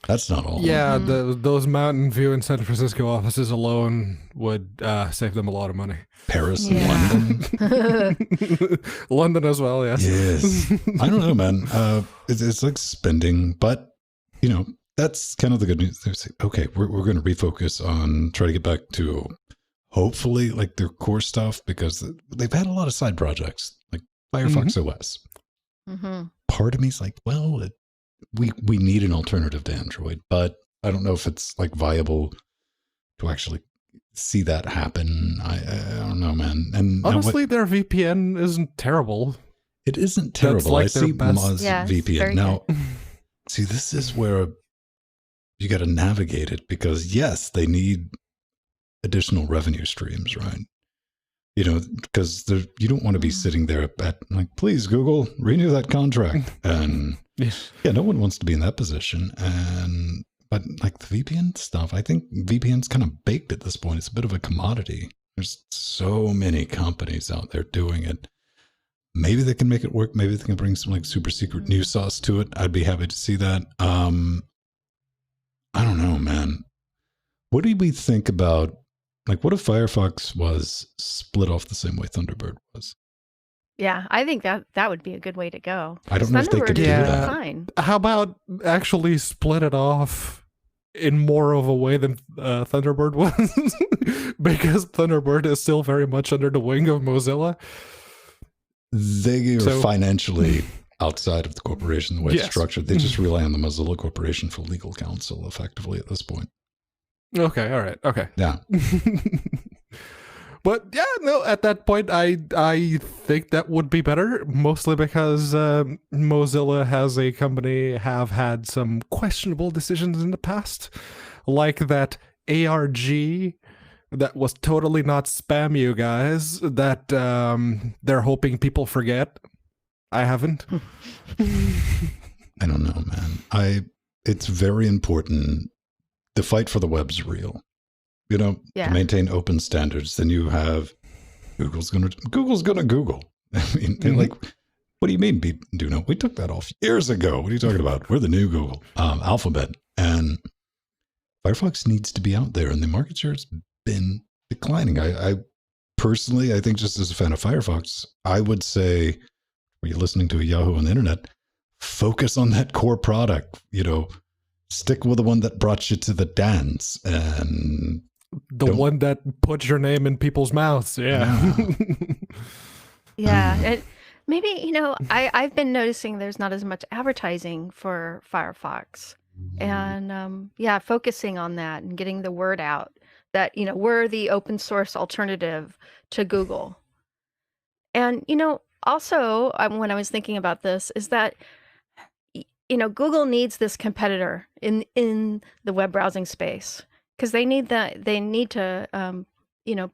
That's not all. Yeah, those Mountain View and San Francisco offices alone would save them a lot of money. Paris and London. London as well, yes. Yes. I don't know, man. It's like spending, but, that's kind of the good news. Okay, we're going to refocus on try to get back to hopefully like their core stuff, because they've had a lot of side projects like Firefox OS. Part of me is like, well, we need an alternative to Android, but I don't know if it's like viable to actually see that happen. I don't know, man. And honestly, their VPN isn't terrible. It isn't terrible. Like I see Moz VPN now. Good. See, this is where you got to navigate it, because yes, they need additional revenue streams, right? Because you don't want to be sitting there at like, please Google, renew that contract, and yeah, no one wants to be in that position. But like the VPN stuff, I think VPN's kind of baked at this point. It's a bit of a commodity. There's so many companies out there doing it. Maybe they can make it work. Maybe they can bring some like super secret news sauce to it. I'd be happy to see that. I don't know, man. What do we think about, like, what if Firefox was split off the same way Thunderbird was? Yeah, I think that would be a good way to go. I don't know if they could do that. Fine. How about actually split it off in more of a way than Thunderbird was? Because Thunderbird is still very much under the wing of Mozilla. They are financially outside of the corporation, the way it's structured. They just rely on the Mozilla Corporation for legal counsel effectively at this point. Okay, all right, okay. Yeah. But yeah, no, at that point, I think that would be better, mostly because Mozilla as a company have had some questionable decisions in the past, like that ARG that was totally not spam, you guys, that they're hoping people forget. I haven't. I don't know, man. it's very important. The fight for the web's real. To maintain open standards. Then you have Google's gonna Google. I mean, they're like, what do you mean? We took that off years ago. What are you talking about? We're the new Google, Alphabet, and Firefox needs to be out there, and the market share has been declining. I personally, I think, just as a fan of Firefox, I would say, when you're listening to a Yahoo on the internet, focus on that core product. Stick with the one that brought you to the dance, and the one that puts your name in people's mouths. Yeah. Yeah. Maybe, I've been noticing there's not as much advertising for Firefox. And focusing on that and getting the word out that, we're the open source alternative to Google. And, also, when I was thinking about this, is that, Google needs this competitor in the web browsing space, because they need to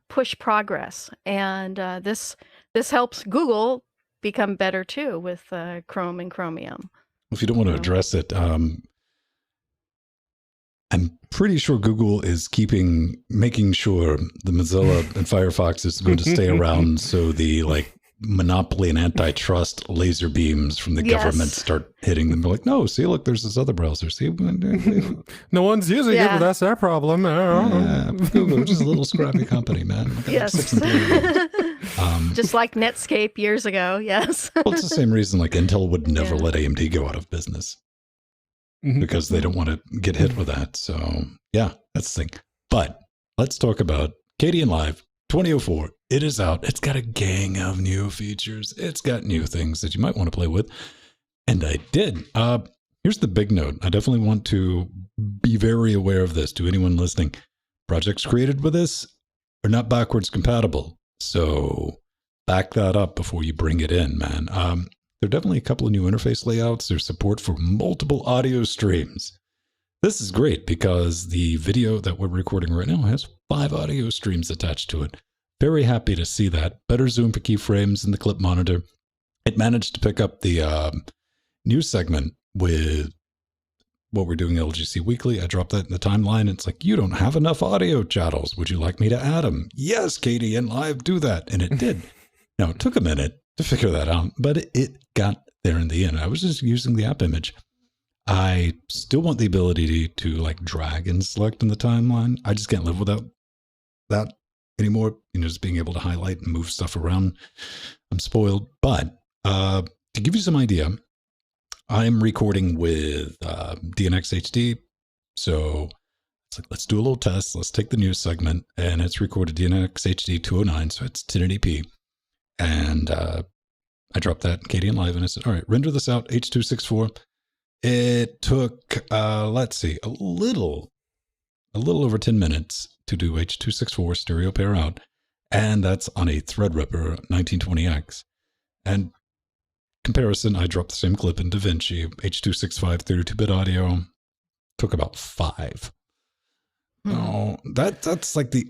push progress, and this helps Google become better too with Chrome and Chromium. If you don't want to address it, I'm pretty sure Google is making sure the Mozilla and Firefox is going to stay around, so the monopoly and antitrust laser beams from the government start hitting them. They're like, no, see, look, there's this other browser. See, no one's using it, but that's their problem. Google, which is a little scrappy company, man. Yes. Just like Netscape years ago. Yes. Well, it's the same reason Intel would never let AMD go out of business, because they don't want to get hit with that. So yeah, that's the thing. But let's talk about Kdenlive 2004. It is out. It's got a gang of new features. It's got new things that you might want to play with. And I did. Here's the big note. I definitely want to be very aware of this to anyone listening. Projects created with this are not backwards compatible. So back that up before you bring it in, man. There are definitely a couple of new interface layouts. There's support for multiple audio streams. This is great because the video that we're recording right now has 5 audio streams attached to it. Very happy to see that. Better zoom for keyframes in the clip monitor. It managed to pick up the news segment with what we're doing LGC Weekly. I dropped that in the timeline. It's like, you don't have enough audio channels. Would you like me to add them? Yes, Kdenlive, do that. And it did. Now, it took a minute to figure that out, but it got there in the end. I was just using the app image. I still want the ability to drag and select in the timeline. I just can't live without that anymore. Just being able to highlight and move stuff around. I'm spoiled. But to give you some idea, I'm recording with DNX HD. So it's like, let's do a little test. Let's take the news segment, and it's recorded DNX HD 209. So it's 1080p. And I dropped that in Kdenlive, and I said, all right, render this out H.264. It took, let's see, a little over 10 minutes to do H.264 stereo pair out. And that's on a Threadripper 1920X. And comparison, I dropped the same clip in DaVinci, H.265 32-bit audio. Took about 5. No, that's the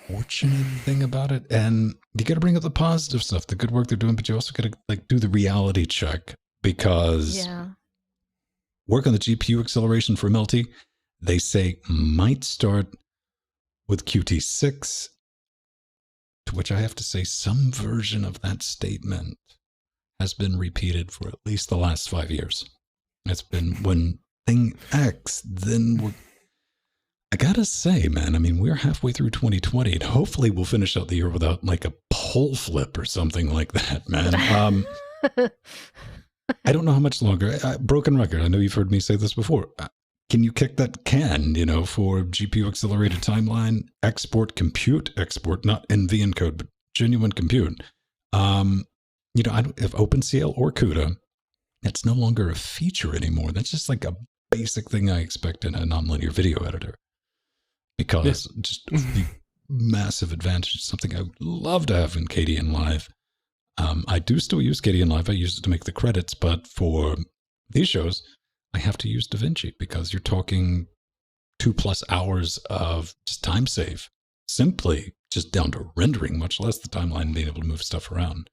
unfortunate thing about it. And you got to bring up the positive stuff, the good work they're doing, but you also got to do the reality check, because work on the GPU acceleration for MLT, they say might start with Qt6, to which I have to say some version of that statement has been repeated for at least the last 5 years. It's been when thing X, then I gotta say, man, I mean, we're halfway through 2020, and hopefully we'll finish out the year without a pole flip or something like that, man. I don't know how much longer. Broken record. I know you've heard me say this before. Can you kick that can, for GPU accelerated timeline, export, not NV encode, but genuine compute? If OpenCL or CUDA, that's no longer a feature anymore. That's just a basic thing I expect in a nonlinear video editor. Because just the massive advantage, something I would love to have in Kdenlive. I do still use Kdenlive. I use it to make the credits, but for these shows, I have to use DaVinci because you're talking 2+ hours of just time save, simply just down to rendering, much less the timeline being able to move stuff around.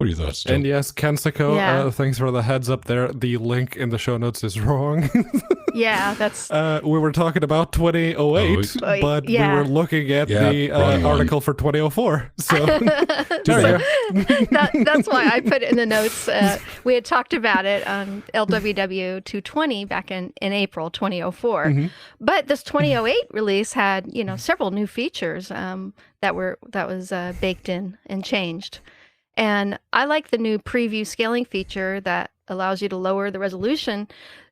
What are your thoughts, Joe? And yes, Kensico, thanks for the heads up there. The link in the show notes is wrong. Yeah, that's... we were talking about 2008, but we were looking at the article for 2004. So that's why I put it in the notes. We had talked about it on LWW 220 back in April 2004. Mm-hmm. But this 2008 release had, several new features that was baked in and changed. And I like the new preview scaling feature that allows you to lower the resolution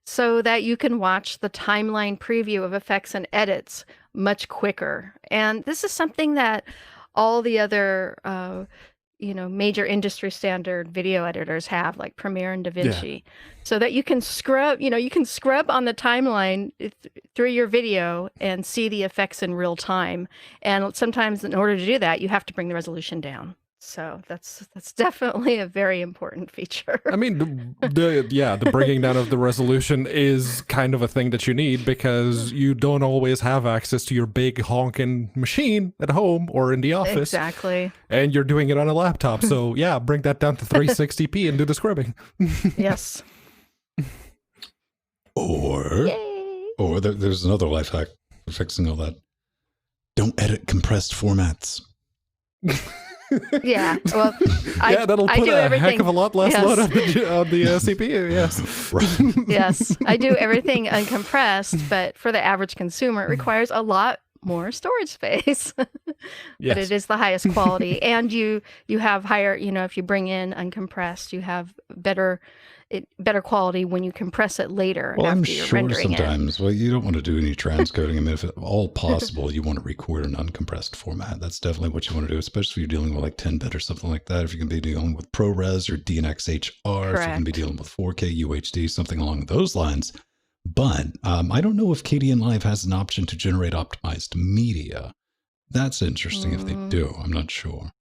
so that you can watch the timeline preview of effects and edits much quicker. And this is something that all the other, major industry standard video editors have, like Premiere and DaVinci, so that you can scrub, on the timeline through your video and see the effects in real time. And sometimes in order to do that, you have to bring the resolution down. So that's definitely a very important feature. I mean, the bringing down of the resolution is kind of a thing that you need because you don't always have access to your big honking machine at home or in the office. Exactly. And you're doing it on a laptop. So yeah, bring that down to 360p and do the scribbing. Yes. Or there's another life hack for fixing all that. Don't edit compressed formats. Yeah, well, that'll put a heck of a lot less load on the CPU. Yes, right. Yes, I do everything uncompressed, but for the average consumer, it requires a lot more storage space. But it is the highest quality, and you have higher. If you bring in uncompressed, you have better quality when you compress it later. Well, after I'm you're sure rendering sometimes. Well, you don't want to do any transcoding. I mean, if at all possible, you want to record an uncompressed format. That's definitely what you want to do, especially if you're dealing with like 10-bit or something like that. If you can be dealing with ProRes or DNxHR, Correct. If you can be dealing with 4K UHD, something along those lines. But I don't know if Kdenlive has an option to generate optimized media. That's interesting if they do. I'm not sure.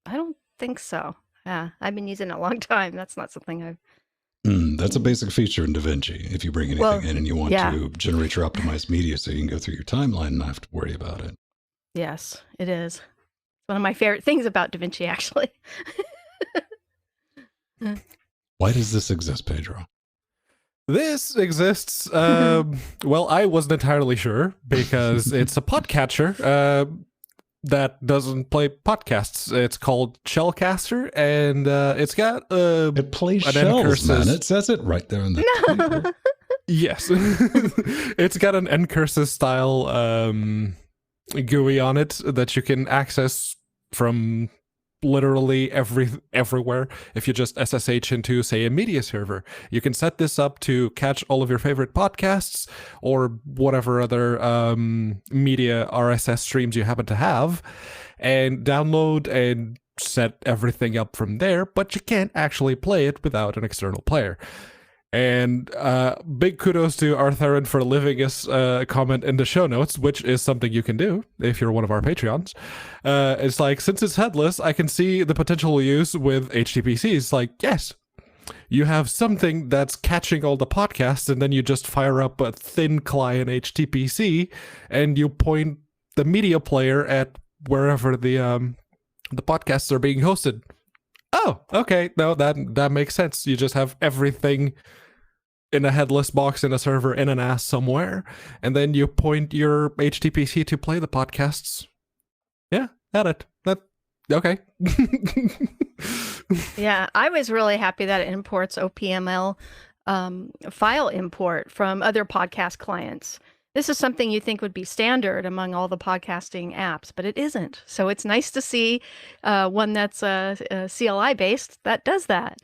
I don't think so. Yeah, I've been using it a long time. That's not something I've... That's a basic feature in DaVinci. If you bring anything in and you want to generate your optimized media so you can go through your timeline and not have to worry about it. Yes, it is. It's one of my favorite things about DaVinci, actually. Why does this exist, Pedro? This exists, well, I wasn't entirely sure because it's a podcatcher that doesn't play podcasts. It's called Shellcaster, and it's got it plays shells, man. It says it right there in the title. Yes. It's got an Ncurses style GUI on it that you can access from literally everywhere. If you just SSH into, say, a media server, you can set this up to catch all of your favorite podcasts or whatever other media RSS streams you happen to have, and download and set everything up from there, but you can't actually play it without an external player. And big kudos to Arthur for leaving us a comment in the show notes, which is something you can do if you're one of our Patreons. It's like, since it's headless, I can see the potential use with HTPC. It's like, yes, you have something that's catching all the podcasts, and then you just fire up a thin client HTPC, and you point the media player at wherever the podcasts are being hosted. Oh, okay. No, that makes sense. You just have everything in a headless box in a server in an NAS somewhere, and then you point your HTPC to play the podcasts. Yeah, got it. Okay. Yeah, I was really happy that it imports OPML file import from other podcast clients. This is something you think would be standard among all the podcasting apps, but it isn't. So it's nice to see one that's CLI based that does that.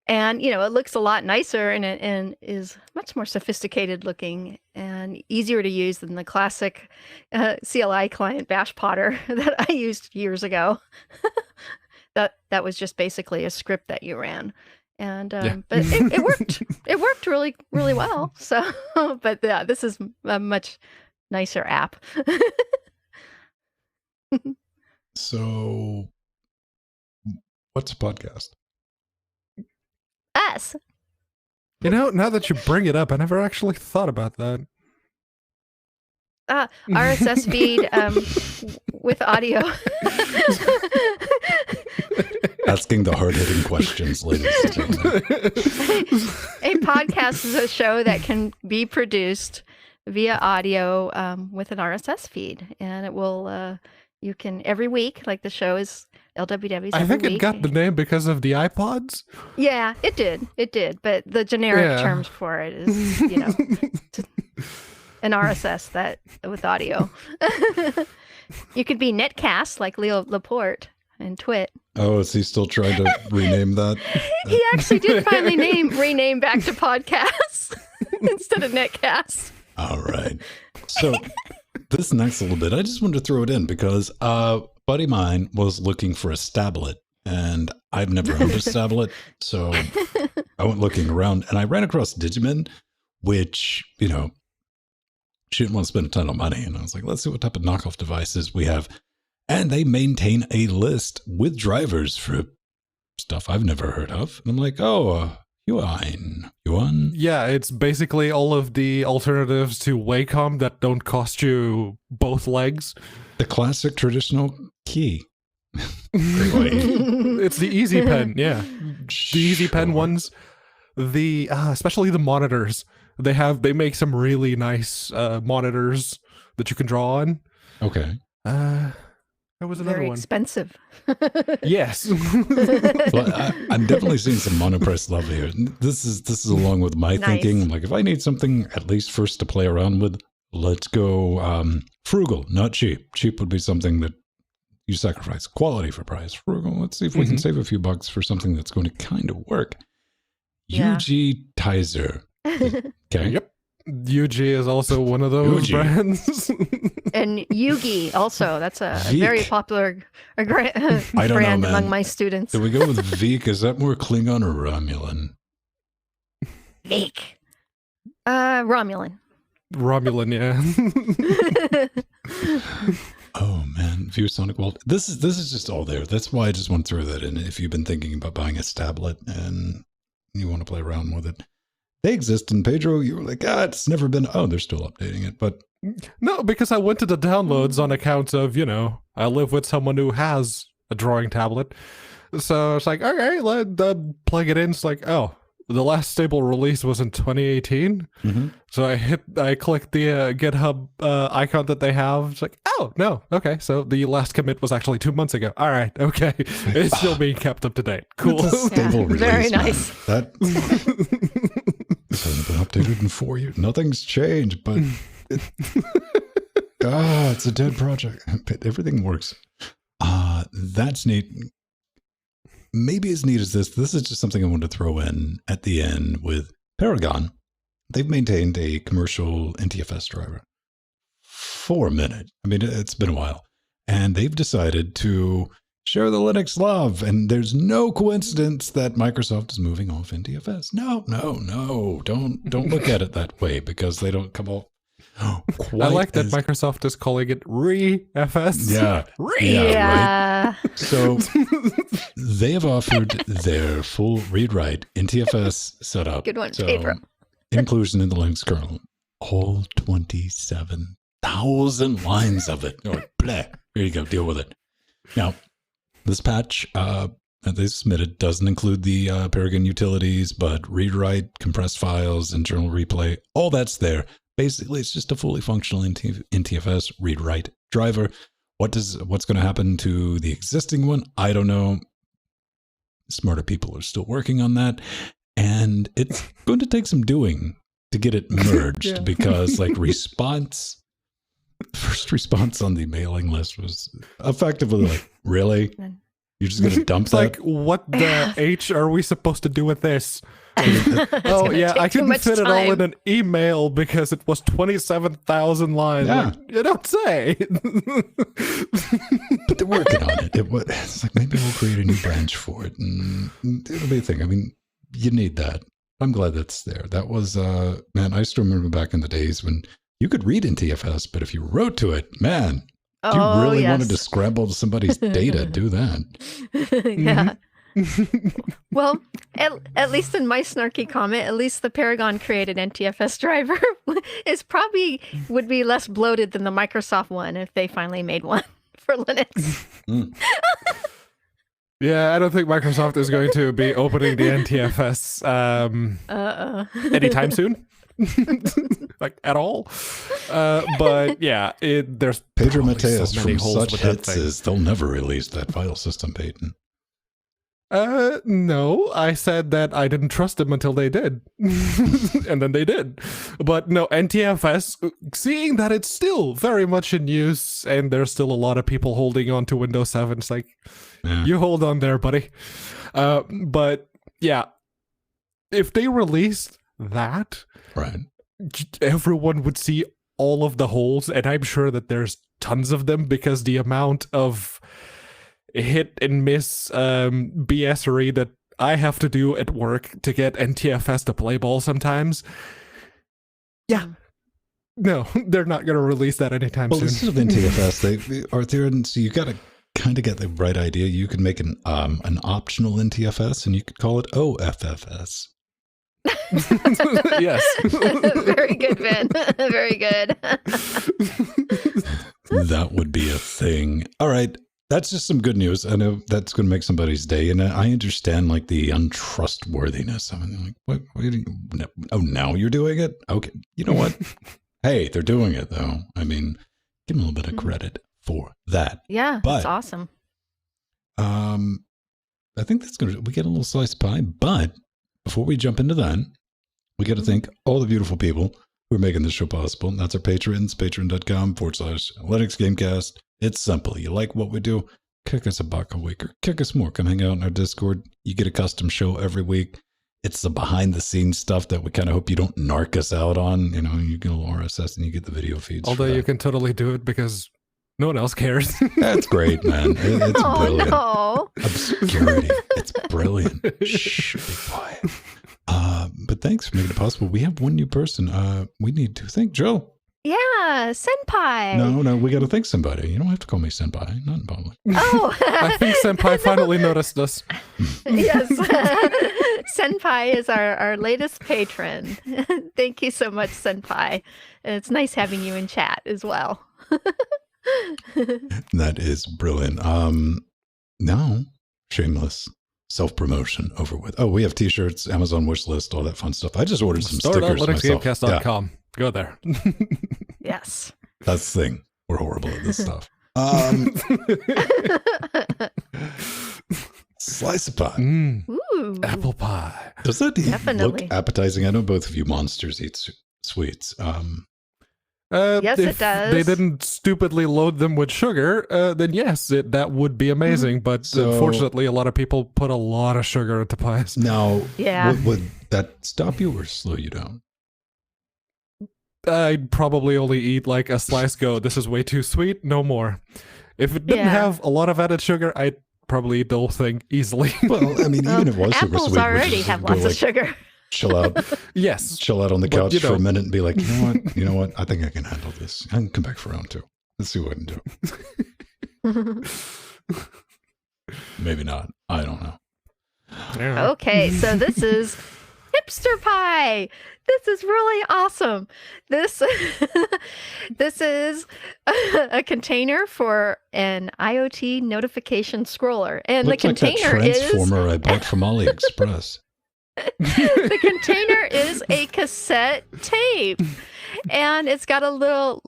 And, it looks a lot nicer and is much more sophisticated looking and easier to use than the classic CLI client Bash Potter that I used years ago. That was just basically a script that you ran. And but it worked. It worked really, really well. So, but this is a much nicer app. So, what's a podcast? Us. Now that you bring it up, I never actually thought about that. RSS feed with audio. Asking the hard-hitting questions, ladies and gentlemen. A podcast is a show that can be produced via audio with an RSS feed, and it will. You can every week, like the show is LWWs. I think week. It got the name because of the iPods. Yeah, it did. It did. But the generic terms for it is, an RSS that with audio. You could be Netcast like Leo Laporte and Twit. Oh, is he still trying to rename that? He actually did finally rename back to podcasts instead of Netcast. All right. So this next little bit, I just wanted to throw it in because a buddy of mine was looking for a stablet, and I've never owned a stablet, so I went looking around, and I ran across Digimin, which, she didn't want to spend a ton of money, and I was like, let's see what type of knockoff devices we have. And they maintain a list with drivers for stuff I've never heard of. And I'm like, Yuan. Yeah, it's basically all of the alternatives to Wacom that don't cost you both legs. The classic traditional key. It's the Easy Pen, yeah. The Easy Pen ones, especially the monitors. They make some really nice monitors that you can draw on. Okay. There was another Very one. Expensive. Yes. Well, I'm definitely seeing some monoprice love here. This is along with my thinking. Like, if I need something at least first to play around with, let's go frugal, not cheap. Cheap would be something that you sacrifice quality for price. Frugal, let's see if we can save a few bucks for something that's going to kind of work. Yeah. UG Tizer. Okay. Yep. UG is also one of those brands. And Yugi also. That's a Veek. very popular brand among my students. Do we go with Veek? Is that more Klingon or Romulan? Veek. Romulan. Romulan, yeah. Oh man, ViewSonic World. This is just all there. That's why I just want to throw that in. If you've been thinking about buying a stablet and you want to play around with it, they exist. And Pedro, you were like, it's never been. Oh, they're still updating it, but no, because I went to the downloads on account of I live with someone who has a drawing tablet, so it's like, okay, let plug it in. It's like, oh, the last stable release was in 2018. So I clicked the GitHub icon that they have. It's like, oh no, okay, so the last commit was actually 2 months ago. All right, okay, it's still being kept up to date. Cool. It's a stable release. Very nice. Man. That this hasn't been updated in 4 years. Nothing's changed, but it's a dead project. But everything works. That's neat. Maybe as neat as this is just something I wanted to throw in at the end with Paragon. They've maintained a commercial NTFS driver for a minute. I mean, it's been a while. And they've decided to share the Linux love. And there's no coincidence that Microsoft is moving off NTFS. No. Don't look at it that way, because they don't come off quite. I like that Microsoft is calling it Re-FS. Yeah. Yeah. Right. So they have offered their full read-write NTFS setup. Good one, so, Pedro. Inclusion in the Linux kernel. All 27,000 lines of it. Oh, bleh. Here you go. Deal with it. Now, this patch that they submitted doesn't include the Paragon utilities, but read-write, compressed files, internal replay, all that's there. Basically, it's just a fully functional NTFS read-write driver. What's going to happen to the existing one? I don't know. Smarter people are still working on that. And it's going to take some doing to get it merged because first response on the mailing list was effectively like, really? You're just going to dump that? Like, what the H are we supposed to do with this? Oh, yeah, I couldn't fit it all in an email because it was 27,000 lines. Yeah. Like, you don't say. But they're working on it. It's like, maybe we'll create a new branch for it. And it'll be a thing. I mean, you need that. I'm glad that's there. That was, man, I still remember back in the days when you could read in TFS, but if you wrote to it, man, if you really wanted to scramble somebody's data, do that. Yeah. Well, at least in my snarky comment, at least the Paragon created NTFS driver would be less bloated than the Microsoft one if they finally made one for Linux. Yeah, I don't think Microsoft is going to be opening the NTFS anytime soon. Like at all. But yeah, there's Pedro probably Mateus so many from holes Such with that Hits thing. is they'll never release that file system patent. No, I said that I didn't trust them until they did. And then they did. But no, NTFS, seeing that it's still very much in use and there's still a lot of people holding on to Windows 7, it's like, you hold on there, buddy. But yeah, if they released that, Right. everyone would see all of the holes, and I'm sure that there's tons of them because the amount of hit and miss BSery that I have to do at work to get NTFS to play ball sometimes. Yeah. No, they're not going to release that anytime soon. Well, this is NTFS. So you got to kind of get the right idea. You could make an optional NTFS, and you could call it OFFS. Yes. Very good, Ben. Very good. That would be a thing. All right. That's just some good news. I know that's going to make somebody's day. And I understand like the untrustworthiness. I mean, like, what do you, oh, now you're doing it? Okay. You know what? Hey, they're doing it though. I mean, give them a little bit of credit for that. Yeah, But, that's awesome. I think that's going to, we get a little slice of pie. But before we jump into that, we got to thank all the beautiful people who are making this show possible. And that's our patrons, patreon.com/Linux Gamecast. It's simple. You like what we do? Kick us $1 a week or kick us more. Come hang out in our Discord. You get a custom show every week. It's the behind the scenes stuff that we kind of hope you don't narc us out on. You know, you get a little RSS and you get the video feeds. Although you can totally do it because no one else cares. That's great, man. It's brilliant. No. Obscurity. It's brilliant. Shh, be quiet. But thanks for making it possible. We have one new person. We need to thank Joe. Yeah, senpai. No, we got to thank somebody. You don't have to call me senpai. Not in public. Oh, I think Senpai finally noticed us. yes. Senpai is our latest patron. Thank you so much, Senpai. It's nice having you in chat as well. That is brilliant. Now, shameless self-promotion over with. Oh, we have t-shirts, Amazon wish list, all that fun stuff. I just ordered some stickers myself. StoreLinuxGamecast.com. Go there. Yes. That's the thing. We're horrible at this stuff. Slice of pie. Ooh. Apple pie. Does that Definitely. look appetizing? I know both of you monsters eat sweets. Yes, if it does. they didn't stupidly load them with sugar, then yes, that would be amazing. But So- unfortunately, a lot of people put a lot of sugar into pies. Now, Yeah. would that stop you or slow you down? I'd probably only eat like a slice, go, this is way too sweet, no more. If it didn't Yeah. have a lot of added sugar, I'd probably eat the whole thing easily. Well, I mean, even if it was super Apples sweet, would you already just have go, lots like, of sugar. chill out Yes. chill out on the But, couch you for a know- minute and be like, you know what? I think I can handle this. I can come back for round 2. Let's see what I can do. Maybe not. I don't know. Yeah. Okay, so this is hipster pie. This is really awesome. This is a container for an IoT notification scroller, and Looks the like that container transformer I bought from AliExpress. the container is a cassette tape. And it's got a little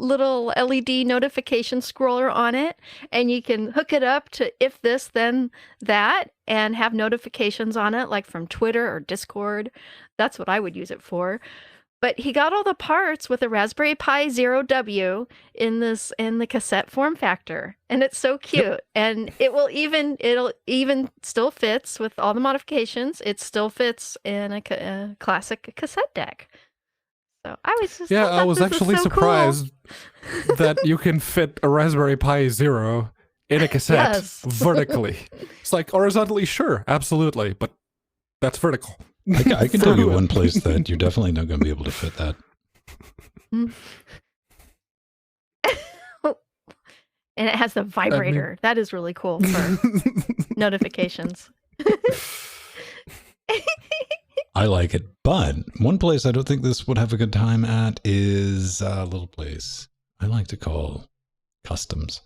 LED notification scroller on it, and you can hook it up to if this then that and have notifications on it like from Twitter or Discord. That's what I would use it for. But he got all the parts with a Raspberry Pi Zero W in the cassette form factor, and it's so cute. And it'll even still fits with all the modifications. It still fits in a classic cassette deck. So I was just I was this is actually so surprised that you can fit a Raspberry Pi Zero in a cassette Yes. vertically. It's like horizontally, sure, absolutely, but that's vertical. I can tell you one place that you're definitely not going to be able to fit that. Cool. And it has the vibrator. That is really cool for notifications. I like it. But one place I don't think this would have a good time at is a little place I like to call Customs.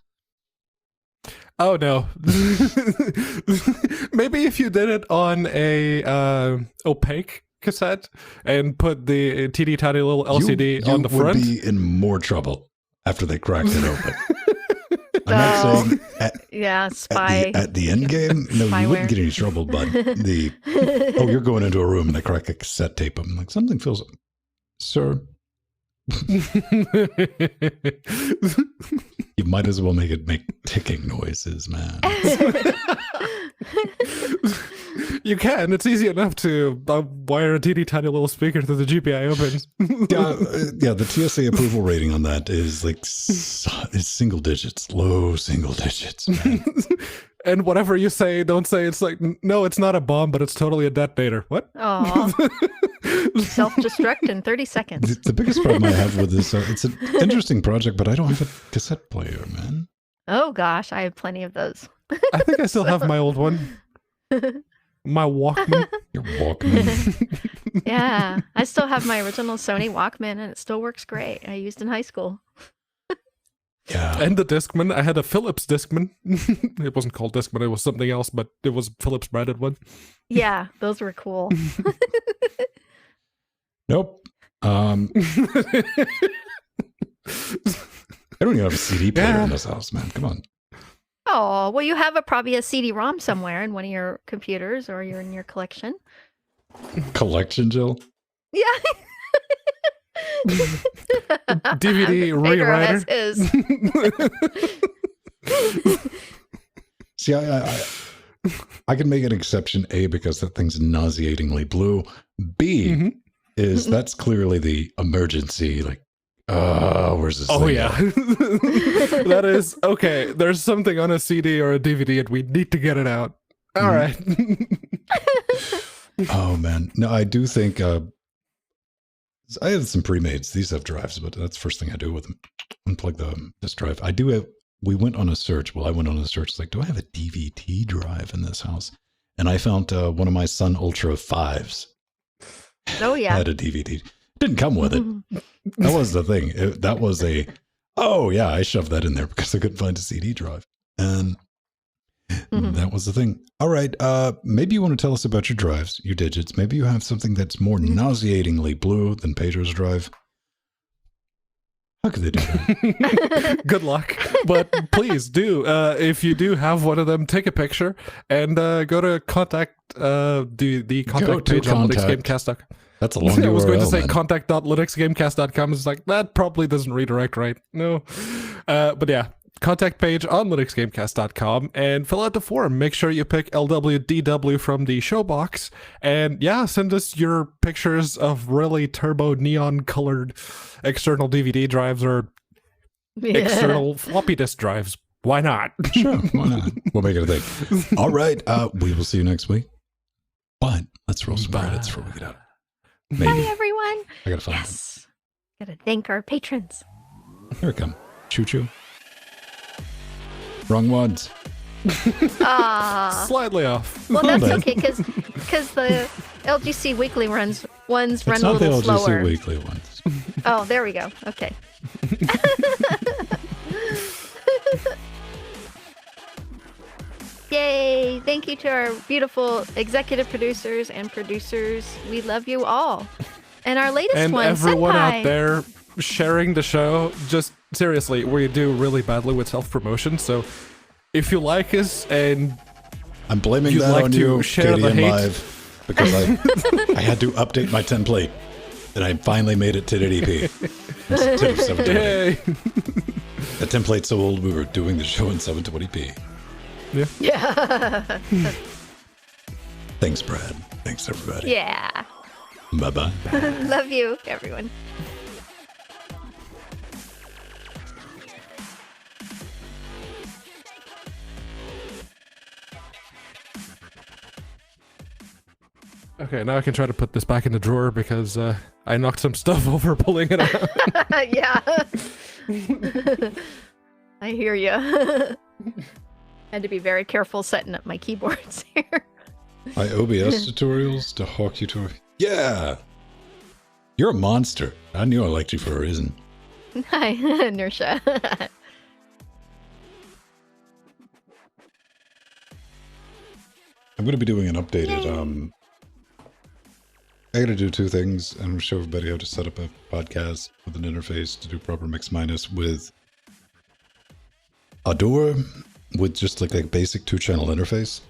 Oh no. Maybe if you did it on a opaque cassette and put the teeny tiny little LCD on the front. You would be in more trouble after they cracked it open. I'm not saying at the end game, no, you wouldn't get any trouble, but you're going into a room and they crack a cassette tape. I'm like, something feels, sir. You might as well make it make ticking noises, man. You can. It's easy enough to wire a teeny tiny little speaker to the GPI opens. Yeah, the TSA approval rating on that is like it's single digits, low single digits. And whatever you say, don't say it's like, no, it's not a bomb, but it's totally a detonator. What? Oh. Self-destruct in 30 seconds. The biggest problem I have with this, it's an interesting project, but I don't have a cassette player, man. Oh gosh, I have plenty of those. I think I still have my old one. My Walkman. Your Walkman. Yeah, I still have my original Sony Walkman, and it still works great. I used in high school. Yeah. And the Discman. I had a Philips Discman. It wasn't called Discman, it was something else, but it was Philips branded one. Yeah, those were cool. Nope. I don't even have a CD player in this house, man. Come on. Oh, well, you have probably a CD-ROM somewhere in one of your computers, or you're in your collection. Collection, Jill? Yeah. DVD rewriter. See, I can make an exception, A, because that thing's nauseatingly blue. B, is that's clearly the emergency, like, where's this thing? Oh, yeah. That is, okay, there's something on a CD or a DVD and we need to get it out. All right. Oh, man. No, I do think, I have some pre-mades. These have drives, but that's the first thing I do with them. Unplug this drive. I do have, we went on a search. Well, I went on a search. It's like, do I have a DVD drive in this house? And I found one of my Sun Ultra 5s. Oh, yeah. Had a DVD. Didn't come with it. That was the thing. That was I shoved that in there because I couldn't find a CD drive. And that was the thing. All right. Maybe you want to tell us about your drives, your digits. Maybe you have something that's more nauseatingly blue than Pedro's drive. How could they do that? Good luck. But please do. If you do have one of them, take a picture and go to contact the contact page on linuxgamecast.com. That's a long URL, I was going to say man. contact.linuxgamecast.com. It's like, that probably doesn't redirect right. No. But yeah, contact page on linuxgamecast.com and fill out the form. Make sure you pick LWDW from the show box. And yeah, send us your pictures of really turbo neon colored external DVD drives or external floppy disk drives. Why not? Sure, why not? We'll make it a thing. All right. We will see you next week. But let's roll some credits before we get out. Maybe. Bye, everyone. I gotta find Yes. Gotta thank our patrons. them. Here it comes. Choo-choo. Wrong ones. Slightly off. Well, that's okay, because the LGC weekly ones run a little slower. It's not the LGC weekly ones. Oh, there we go. Okay. Yay! Thank you to our beautiful executive producers and producers. We love you all. And our latest and one, everyone Senpai. out there sharing the show, just seriously, we do really badly with self-promotion, so if you like us and I'm blaming you'd that like on to you, share the Kdenlive, because I had to update my template, and I finally made it to 1080p instead of 720. Yay. The template's so old we were doing the show in 720p. Yeah. Thanks, Brad. Thanks, everybody. Yeah. Bye-bye. Love you, everyone. Okay, now I can try to put this back in the drawer because I knocked some stuff over pulling it out. Yeah. I hear you. Had to be very careful setting up my keyboards here. My OBS tutorials to hawk you to... Yeah! You're a monster. I knew I liked you for a reason. Hi, Nersha. I'm going to be doing an updated, I got to do two things. I'm going to show everybody how to set up a podcast with an interface to do proper mix minus with Adore, with just like a basic 2-channel interface.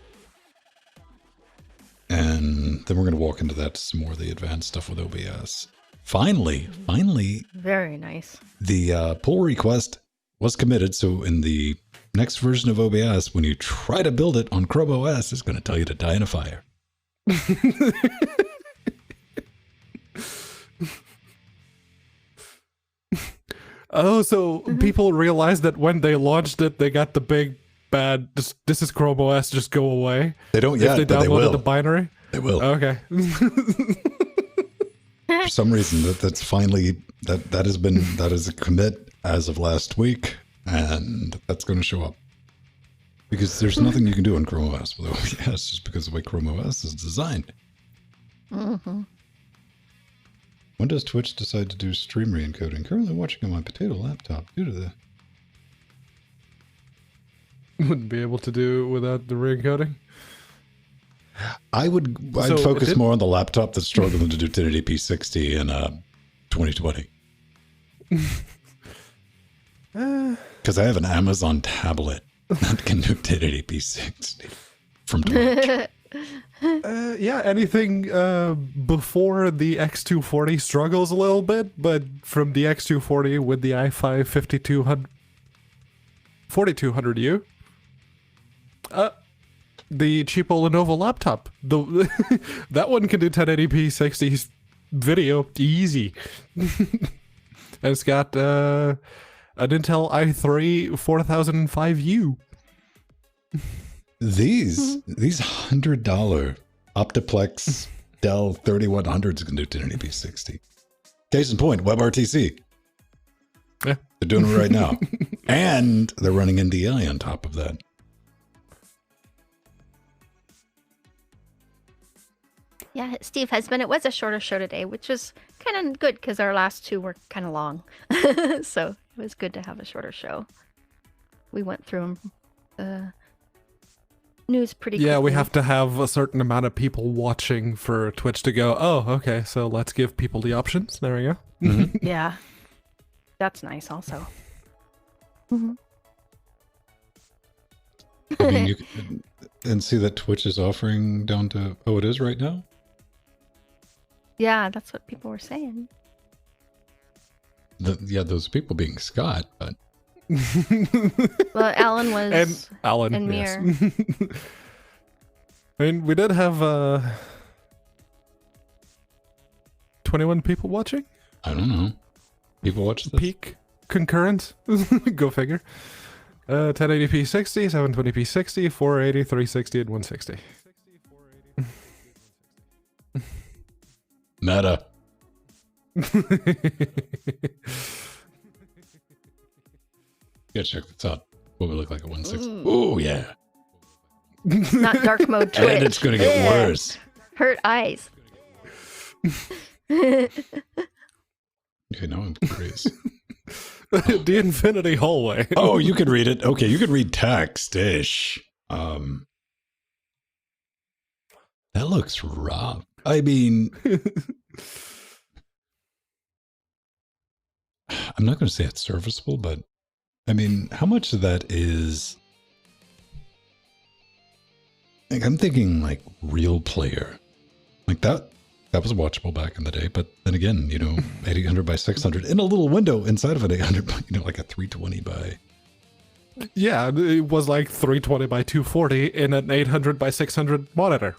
And then we're going to walk into that, some more of the advanced stuff with OBS. Finally, very nice. The pull request was committed. So in the next version of OBS, when you try to build it on Chrome OS, it's going to tell you to die in a fire. Oh, so people realized that when they launched it, they got the big bad, this is Chrome OS, just go away. They don't yet, if they but they downloaded will. the binary? They will. Okay. For some reason, that's finally, that is a commit as of last week, and that's going to show up. Because there's nothing you can do on Chrome OS with OBS, just because of the way Chrome OS is designed. Mm-hmm. When does Twitch decide to do stream re-encoding? Currently watching on my potato laptop due to the... Wouldn't be able to do without the re-encoding. I'd focus more on the laptop that's struggling to do 1080p 60 in 2020. Because I have an Amazon tablet that can do 1080p 60 from Twitch. Yeah, anything before the X240 struggles a little bit, but from the X240 with the i5 4200U, the cheapo Lenovo laptop, that one can do 1080p 60 video easy. And it's got an Intel i3 4005U. These $100 Optiplex Dell 3100s can do 1080p 60. Case in point, WebRTC. Yeah. They're doing it right now. And they're running NDI on top of that. Yeah, Steve Husband, it was a shorter show today, which was kind of good because our last two were kind of long. So it was good to have a shorter show. We went through news pretty quickly. Yeah, we have to have a certain amount of people watching for Twitch to go, oh, okay, so let's give people the options. There we go. Mm-hmm. Yeah. That's nice also. Mm-hmm. I mean, you can, and see that Twitch is offering down to, oh, it is right now? Yeah, that's what people were saying. Yeah, those people being Scott, but... Well, Alan was... And Alan, and yes. Mir. I mean, we did have 21 people watching? I don't know. People watch this? Peak concurrent? Go figure. 1080p 60, 720p 60, 480, 360, and 160. Meta. Yeah, check this out. What we look like at 160. Oh, yeah. Not dark mode Twitch. And it's going to get worse. Hurt eyes. Okay, now I'm curious. The Infinity Hallway. Oh, you can read it. Okay, you can read text-ish. That looks rough. I mean... I'm not going to say it's serviceable, but I mean, how much of that is... Like, I'm thinking like real player. Like that was watchable back in the day, but then again, you know, 800 by 600 in a little window inside of an 800, you know, like a 320 by... Yeah, it was like 320 by 240 in an 800 by 600 monitor.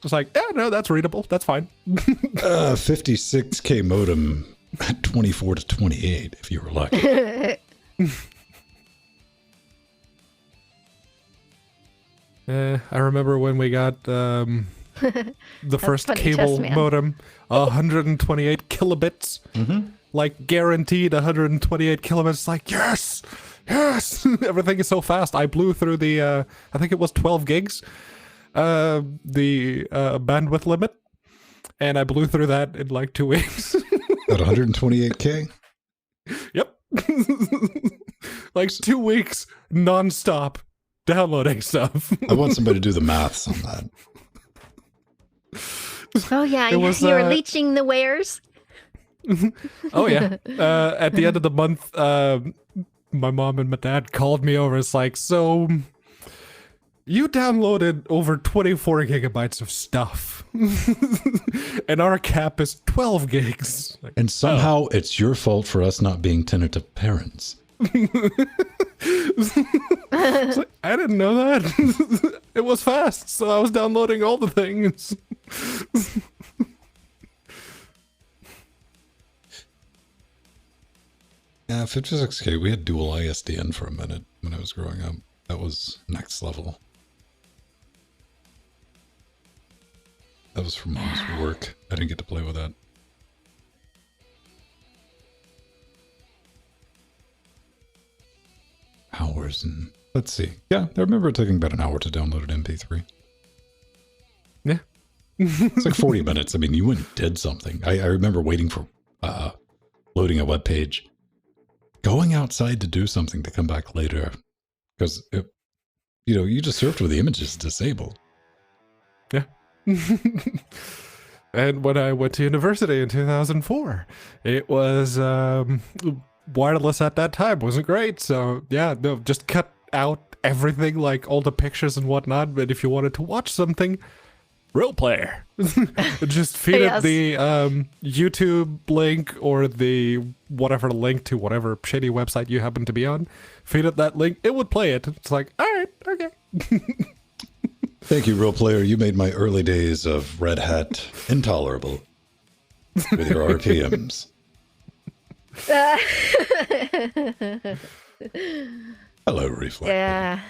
It's like, yeah, no, that's readable. That's fine. 56K modem at 24 to 28, if you were lucky. I remember when we got the first funny, cable Chessman. modem, 128 kilobits. Mm-hmm. Like, guaranteed 128 kilobits. Like, yes! Yes! Everything is so fast. I blew through the, I think it was 12 gigs, the bandwidth limit. And I blew through that in like 2 weeks. At 128K? Yep. Like 2 weeks non-stop. downloading stuff. I want somebody to do the maths on that. Oh yeah, you were leeching the wares. Oh yeah. At the end of the month, my mom and my dad called me over. It's like, so you downloaded over 24 gigabytes of stuff, and our cap is 12 gigs. Like, and somehow it's your fault for us not being tentative parents. It's like, I didn't know that. It was fast, so I was downloading all the things. Yeah, 56K, we had dual ISDN for a minute when I was growing up. That was next level. That was from mom's work. I didn't get to play with that. Hours and... Let's see. Yeah, I remember it taking about an hour to download an MP3. Yeah. It's like 40 minutes. I mean, you went and did something. I remember waiting for loading a web page, going outside to do something to come back later. Because, you just surfed with the images disabled. Yeah. And when I went to university in 2004, it was wireless at that time. Wasn't great. So, yeah, no, just cut out everything, like all the pictures and whatnot. But if you wanted to watch something, Real Player. Just feed it the YouTube link or the whatever link to whatever shady website you happen to be on. Feed it that link. It would play it. It's like, all right, okay. Thank you, Real Player. You made my early days of Red Hat intolerable with your RPMs. Hello, Reflect. Yeah,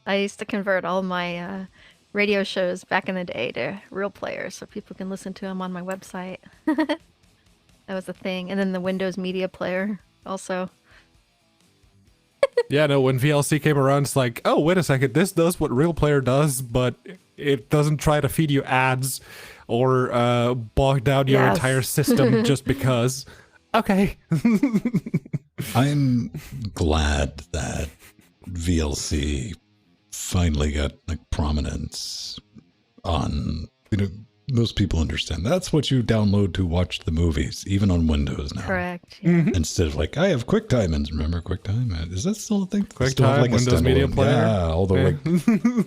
I used to convert all my radio shows back in the day to Real Player so people can listen to them on my website. That was a thing. And then the Windows Media Player also. Yeah, no, when VLC came around, it's like, oh, wait a second, this does what Real Player does, but it doesn't try to feed you ads or bog down your entire system just because. Okay. I'm glad that VLC finally got like prominence on, most people understand that's what you download to watch the movies, even on Windows now. Correct. Yeah. Mm-hmm. Instead of like, I have QuickTime, and remember QuickTime? Is that still a thing? QuickTime, like Windows Media Player. Yeah, although like,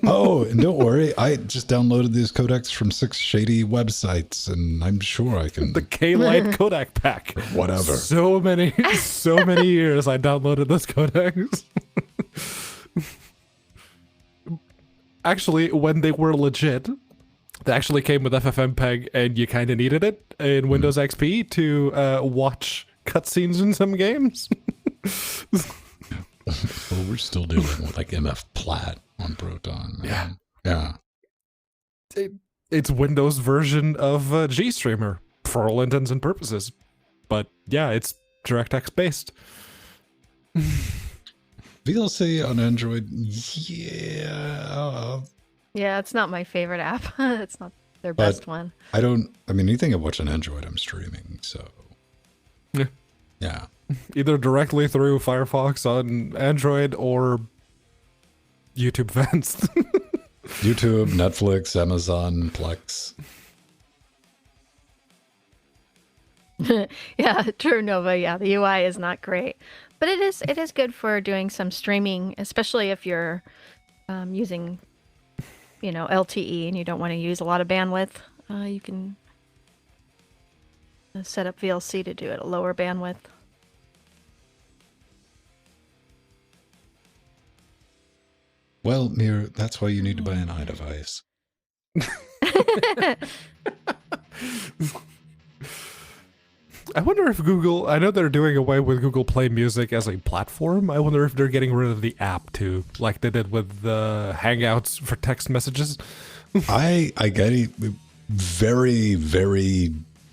oh, and don't worry, I just downloaded these codecs from 6 shady websites, and I'm sure I can. The K-Lite codec pack. Whatever. So many years I downloaded those codecs. Actually, when they were legit, they actually came with FFmpeg, and you kind of needed it in Windows XP to watch cutscenes in some games. Well, we're still dealing with like MF Plat on Proton. Man. Yeah. It's Windows version of GStreamer for all intents and purposes. But yeah, it's DirectX based. VLC on Android, yeah. Yeah, it's not my favorite app. It's not their best one. Anything I watch on Android, I'm streaming, so. Yeah. Either directly through Firefox on Android or YouTube Vents. YouTube, Netflix, Amazon, Plex. Yeah, true, Nova. Yeah, the UI is not great. But it is good for doing some streaming, especially if you're using, LTE and you don't want to use a lot of bandwidth. You can set up VLC to do it at lower bandwidth. Well, Mir, that's why you need to buy an iDevice. I wonder if Google, I know they're doing away with Google Play Music as a platform. I wonder if they're getting rid of the app too, like they did with the Hangouts for text messages. I get a very, very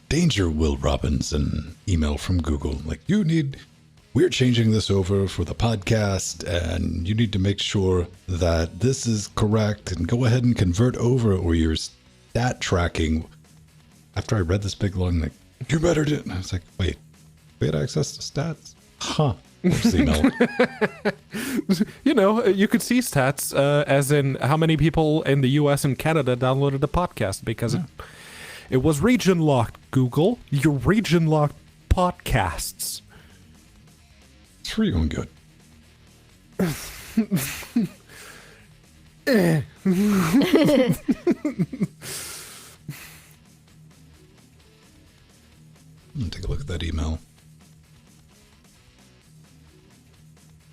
danger Will Robinson email from Google. Like, we're changing this over for the podcast, and you need to make sure that this is correct and go ahead and convert over, or your stat tracking. After I read this big long, like, you better do it. And I was like, wait, we had access to stats? Huh. email. You know, you could see stats, as in how many people in the U.S. and Canada downloaded the podcast because it was region locked. Google, your region locked podcasts. It's for you and good. Take a look at that email.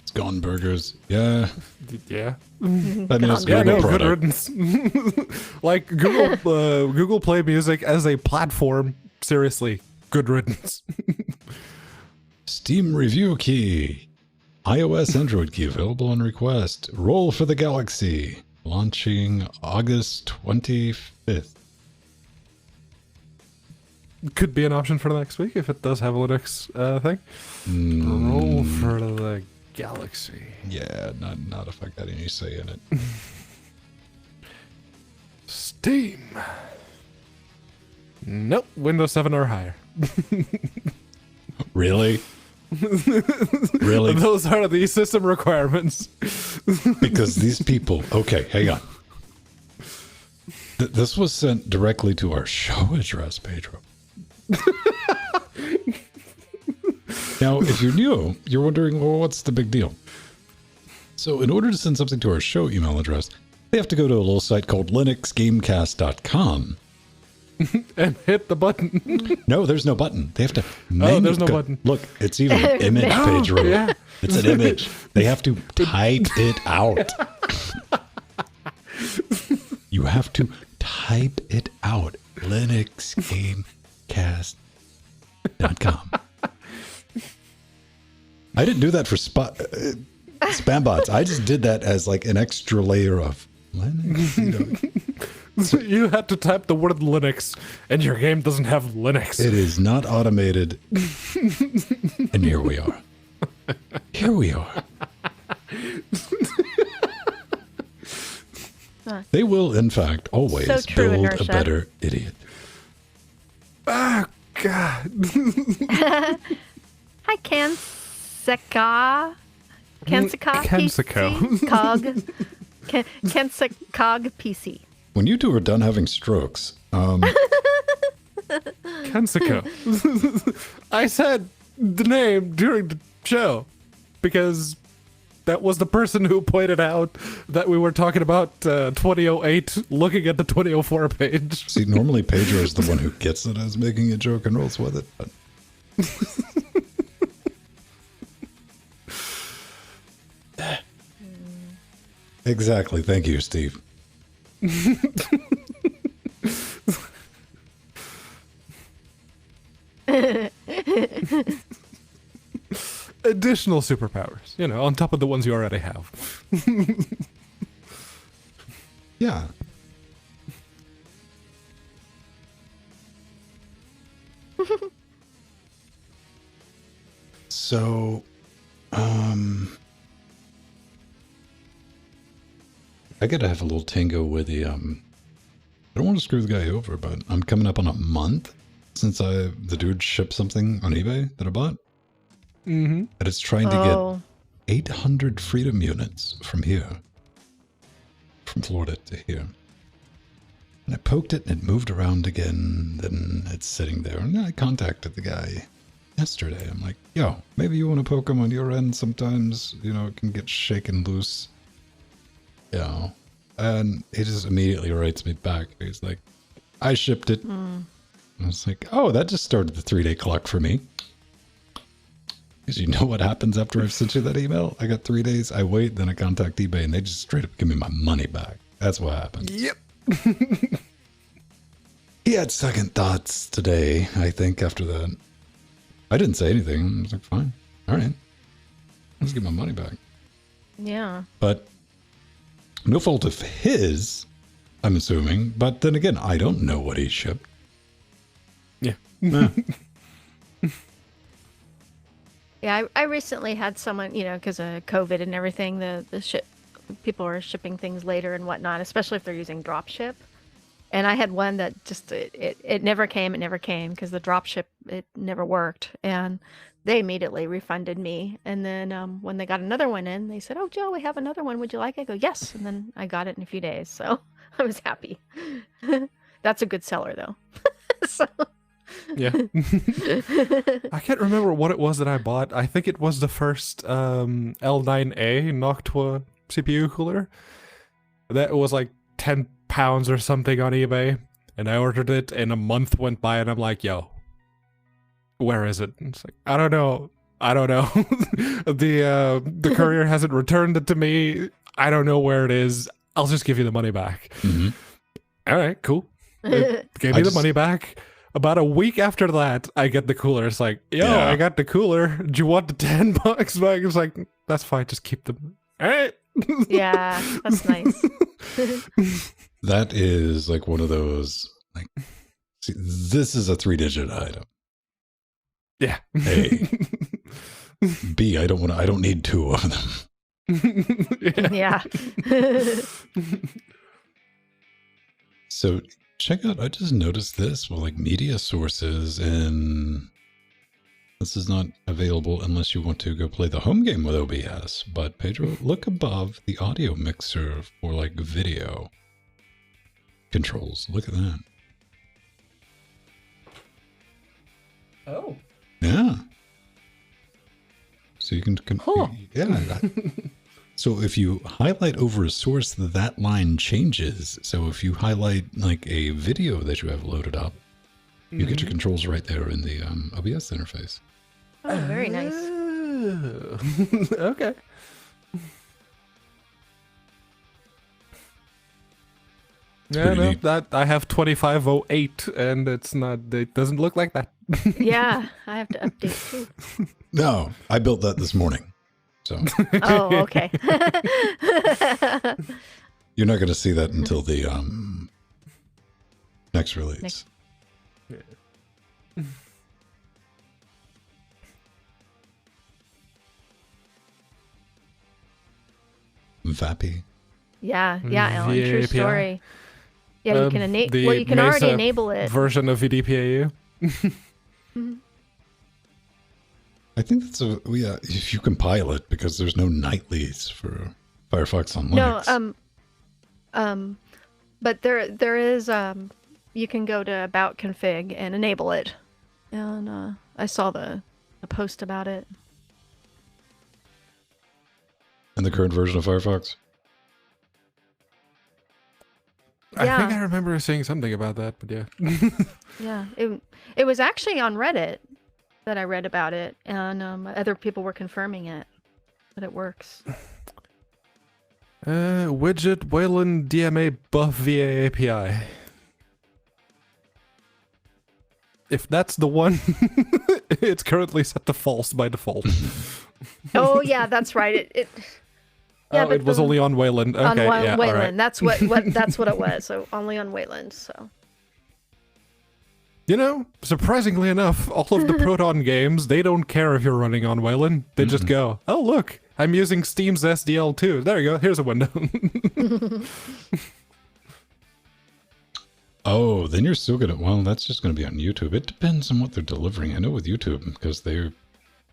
It's Gone Burgers. Yeah. Yeah. That means Yeah, no, Google good product. riddance. Like Google Play Music as a platform, seriously, good riddance. Steam review key. iOS Android key available on request. Roll for the Galaxy. Launching August 25th. Could be an option for next week if it does have a Linux thing. Roll for the Galaxy. Yeah, not if I got any say in it. Steam. Nope, Windows 7 or higher. Really? Really? Those are the system requirements. Because these people... Okay, hang on. This was sent directly to our show address, Pedro. Now, if you're new, you're wondering, well, what's the big deal? So in order to send something to our show email address, they have to go to a little site called linuxgamecast.com. And hit the button. No, there's no button. They have to... there's no button. Look, it's even an image, Pedro. Yeah. It's an image. They have to type it out. You have to type it out. linuxgamecast.com. I didn't do that for spam bots. I just did that as like an extra layer of Linux. You know. So you had to type the word Linux, and your game doesn't have Linux. It is not automated. And here we are. Here we are. They will, in fact, always So true, build inertia. a better idiot. Oh, God. Hi, Kensika. Kensika Kensico. PC? Cog. Kensicog PC. When you two are done having strokes, Kensico. I said the name during the show because that was the person who pointed out that we were talking about 2008 looking at the 2004 page. see, normally Pedro is the one who gets it as making a joke and rolls with it. But exactly. Thank you, Steve. Additional superpowers, you know, on top of the ones you already have. Yeah. So, I gotta have a little tango with the, I don't want to screw the guy over, but I'm coming up on a month since the dude shipped something on eBay that I bought. Mm-hmm. And it's trying to get 800 freedom units from here. From Florida to here. And I poked it and it moved around again. Then it's sitting there. And I contacted the guy yesterday. I'm like, yo, maybe you want to poke him on your end sometimes. You know, it can get shaken loose. You know. And he just immediately writes me back. He's like, I shipped it. And I was like, oh, that just started the 3-day clock for me. Because you know what happens after I've sent you that email? I got 3 days, I wait, then I contact eBay, and they just straight up give me my money back. That's what happens. Yep. He had second thoughts today, I think, after that. I didn't say anything. I was like, fine. All right. Let's get my money back. Yeah. But no fault of his, I'm assuming. But then again, I don't know what he shipped. Yeah. Eh. Yeah, I recently had someone, you know, because of COVID and everything, people are shipping things later and whatnot, especially if they're using dropship. And I had one that just it never came. It never came because the drop ship it never worked, and they immediately refunded me. And then when they got another one in, they said, "Oh, Joe, we have another one. Would you like it?" I go, "Yes." And then I got it in a few days, so I was happy. That's a good seller, though. So. Yeah. I can't remember what it was that I bought. I think it was the first L9A Noctua CPU cooler. That was like £10 or something on eBay, and I ordered it, and a month went by, and I'm like, "Yo, where is it?" And it's like, I don't know. The courier hasn't returned it to me. I don't know where it is. I'll just give you the money back. Mm-hmm. All right, cool. It gave me the money back. About a week after that, I get the cooler. It's like, yo, I got the cooler. Do you want the $10 back? It's like, that's fine. Just keep them. All right. Yeah, that's nice. That is like one of those, like, see, this is a 3-digit item. Yeah. A. B, I don't need 2 of them. Yeah. So check out, I just noticed this with like media sources, and this is not available unless you want to go play the home game with OBS. But Pedro, look above the audio mixer for like video controls. Look at that. Oh. Yeah. So you can yeah. So if you highlight over a source, that line changes. So if you highlight like a video that you have loaded up, you get your controls right there in the OBS interface. Oh, very nice. Okay. Yeah, no, that I have 2508, and it's not. It doesn't look like that. Yeah, I have to update too. No, I built that this morning. So. Oh, okay. You're not going to see that until the next release. Vappy. Yeah, Alan, true VAPI. story. Yeah, you can enable. The Well, you can already Mesa enable it. version of VDPAU. I think that's if you compile it, because there's no nightlies for Firefox on Linux. No, but there is you can go to about config and enable it, and I saw the post about it. In the current version of Firefox. Yeah. I think I remember seeing something about that, but yeah. Yeah, it was actually on Reddit that I read about it, and other people were confirming it, that it works. Widget Wayland DMA buff via API. If that's the one, it's currently set to false by default. Oh yeah, that's right. Yeah, it was only on Wayland. Okay, on yeah, Wayland. all right. That's what that's what it was. So only on Wayland. So. You know, surprisingly enough, all of the Proton games, they don't care if you're running on Wayland. They just go, "Oh look, I'm using Steam's SDL too. There you go. Here's a window." Oh, then you're still gonna. Well, that's just gonna be on YouTube. It depends on what they're delivering. I know with YouTube, because they're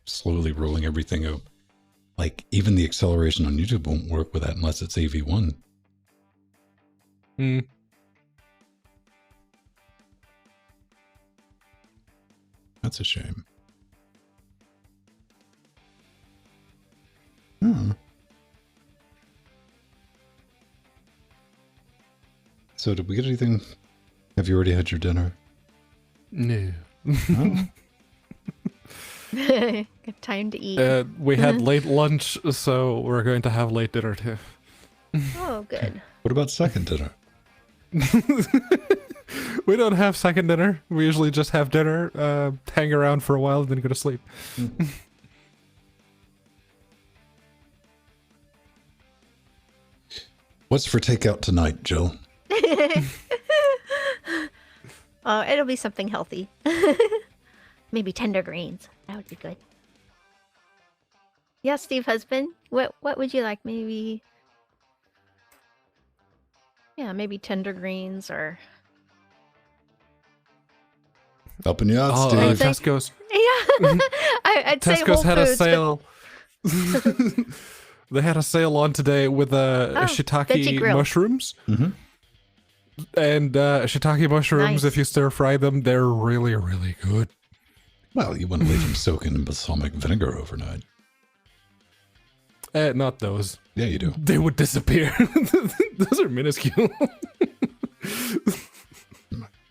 slowly rolling everything out. Like even the acceleration on YouTube won't work with that unless it's AV1. Hmm. That's a shame. Hmm. So did we get anything? Have you already had your dinner? No. Oh. Got time to eat. We had late lunch, so we're going to have late dinner too. Oh, good. What about second dinner? We don't have second dinner. We usually just have dinner, hang around for a while, and then go to sleep. What's for takeout tonight, Jill? Oh, it'll be something healthy. Maybe tender greens. That would be good. Yeah, Steve husband. What would you like? Maybe. Yeah, maybe tender greens or Helping you out, Oh, Steve. Tesco's. Yeah. I'd say Tesco's Whole had a Foods, sale. They had a sale on today with veggie shiitake grill. mushrooms. Mm-hmm. And shiitake mushrooms, Nice. if you stir fry them, they're really, really good. Well, you wouldn't leave them soaking in balsamic vinegar overnight. Not those. Yeah, you do. They would disappear. Those are minuscule.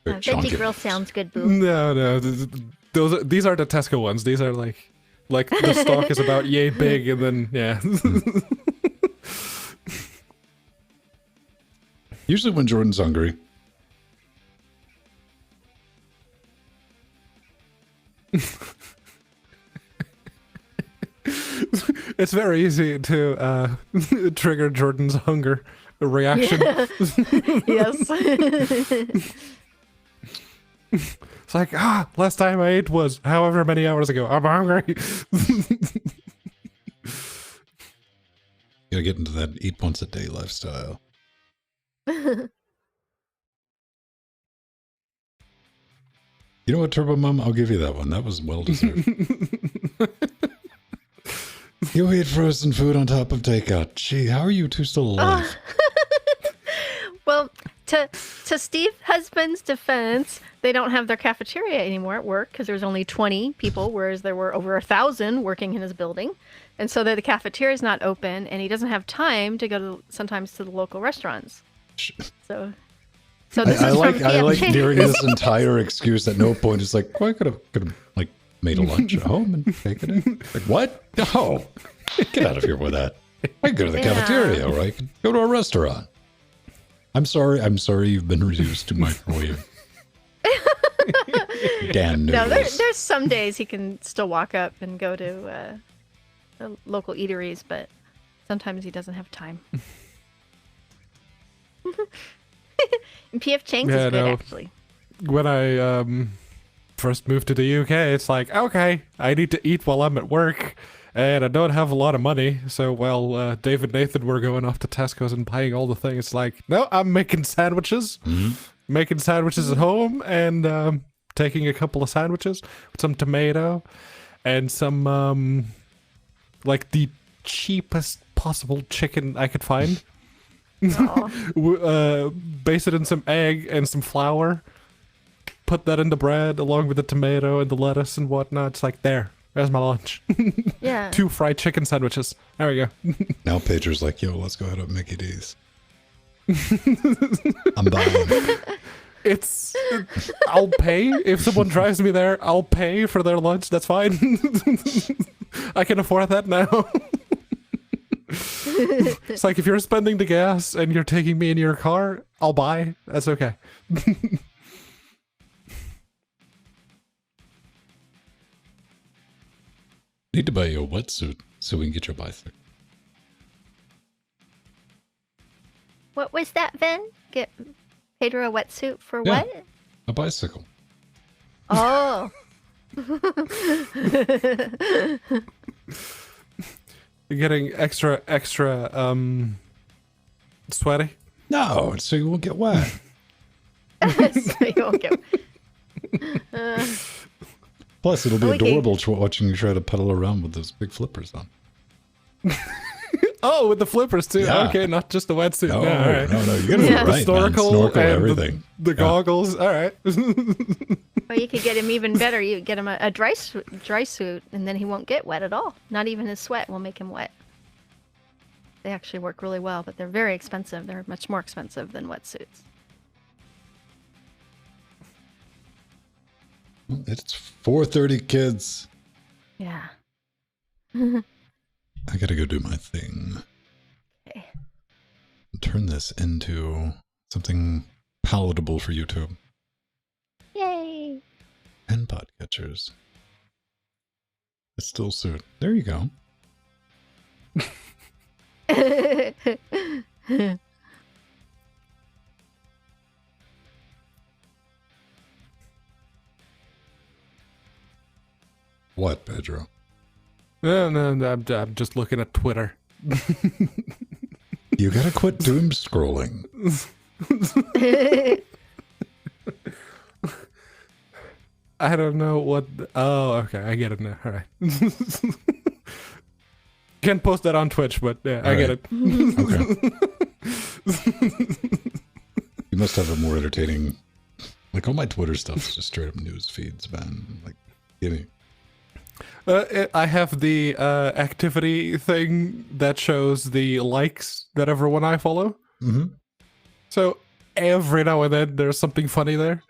Veggie grill sounds good, boo. No. These are the Tesco ones. These are like the stalk is about yay big, and then yeah. Usually when Jordan's hungry. It's very easy to trigger Jordan's hunger reaction. Yes. It's like, last time I ate was however many hours ago. I'm hungry. Gotta get into that eat once a day lifestyle. You know what, Turbo Mom? I'll give you that one. That was well deserved. You eat frozen food on top of takeout. Gee, how are you two still alive? Well, to Steve's husband's defense, they don't have their cafeteria anymore at work because there's only 20 people, whereas there were over 1,000 working in his building. And so the cafeteria is not open, and he doesn't have time to go sometimes to the local restaurants. So this I is like from I like PFJ. hearing this entire excuse at no point. It's like, well, I could have like made a lunch at home and taken it. Like, what? No, get out of here with that. I can go to the cafeteria, or I can go to a restaurant. I'm sorry you've been reduced to microwave. Damn No, noodles. there's some days he can still walk up and go to the local eateries, but sometimes he doesn't have time. And PF Chang's is good, actually. When I first moved to the UK, it's like, okay, I need to eat while I'm at work, and I don't have a lot of money. So while Dave and Nathan were going off to Tesco's and buying all the things, it's like, no, I'm making sandwiches. Making sandwiches at home, and taking a couple of sandwiches with some tomato and some like the cheapest possible chicken I could find. Base it in some egg and some flour, put that in the bread along with the tomato and the lettuce and whatnot. It's like, there's my lunch. Yeah. 2 fried chicken sandwiches. There we go. Now Pedro's like, yo, let's go ahead up Mickey D's. I'm buying. I'll pay if someone drives me there. I'll pay for their lunch. That's fine. I can afford that now. It's like, if you're spending the gas and you're taking me in your car, I'll buy. That's okay. Need to buy you a wetsuit so we can get your bicycle. What was that, Vin? Get Pedro a wetsuit for Yeah. what? A bicycle. Oh. You're getting extra sweaty. No, so you won't get wet. So you won't get... Plus, it'll be Okay. adorable watching you try to pedal around with those big flippers on. Oh, with the flippers too. Yeah. Okay, not just the wetsuit. No, all right. no, you gotta do Yeah. it right, man. Snorkel, Snorkel, and everything. The goggles. All right. Or you could get him even better. You get him a dry suit, and then he won't get wet at all. Not even his sweat will make him wet. They actually work really well, but they're very expensive. They're much more expensive than wetsuits. It's 4:30, kids. Yeah. I gotta go do my thing. Okay. Turn this into something palatable for YouTube Yay. and podcatchers. It's still soon. There you go. What, Pedro? No, I'm just looking at Twitter. You gotta quit doom scrolling. I don't know what. Oh, okay, I get it now. All right. Can't post that on Twitch, but yeah, I get it. Okay. You must have a more entertaining. Like all my Twitter stuff is just straight up news feeds, man. Like, give me. I have the activity thing that shows the likes that everyone I follow. Mm-hmm. So every now and then there's something funny there.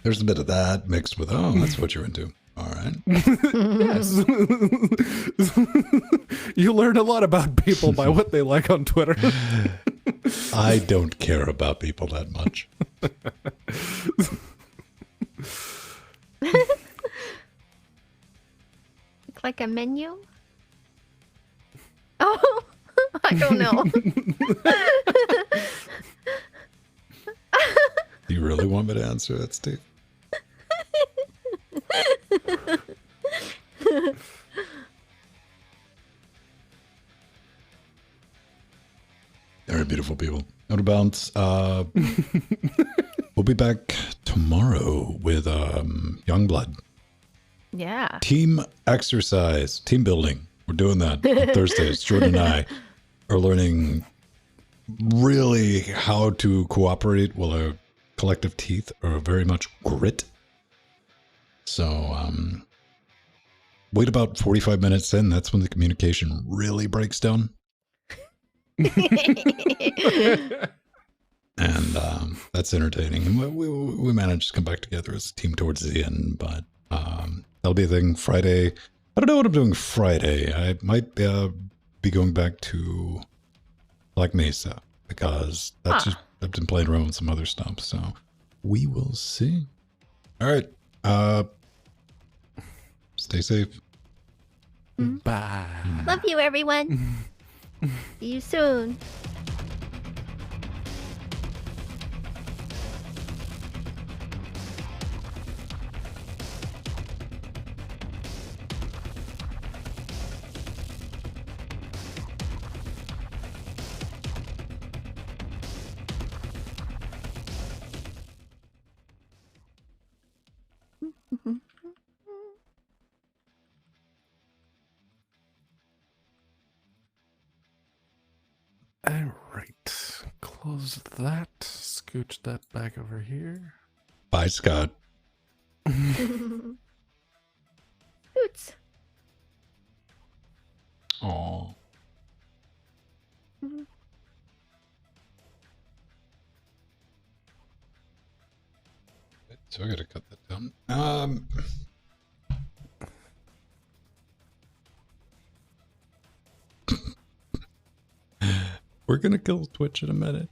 There's a bit of that mixed with, oh, that's what you're into. All right. Yes. You learn a lot about people by what they like on Twitter. I don't care about people that much. Look like a menu? Oh, I don't know. Do you really want me to answer that, Steve? All right, beautiful people. Out of bounds. We'll be back tomorrow with Youngblood. Yeah. Team exercise, team building. We're doing that on Thursdays. Jordan and I are learning really how to cooperate while our collective teeth are very much grit. So wait about 45 minutes in. That's when the communication really breaks down. And that's entertaining. And we managed to come back together as a team towards the end, but that'll be a thing Friday. I don't know what I'm doing Friday. I might be going back to Black Mesa because that's just, I've been playing around with some other stuff. So we will see. All right. Stay safe. Bye. Love you, everyone. See you soon. Alright. Close that. Scooch that back over here. Bye, Scott. Oots. Aw. So I gotta cut that down. We're gonna kill Twitch in a minute.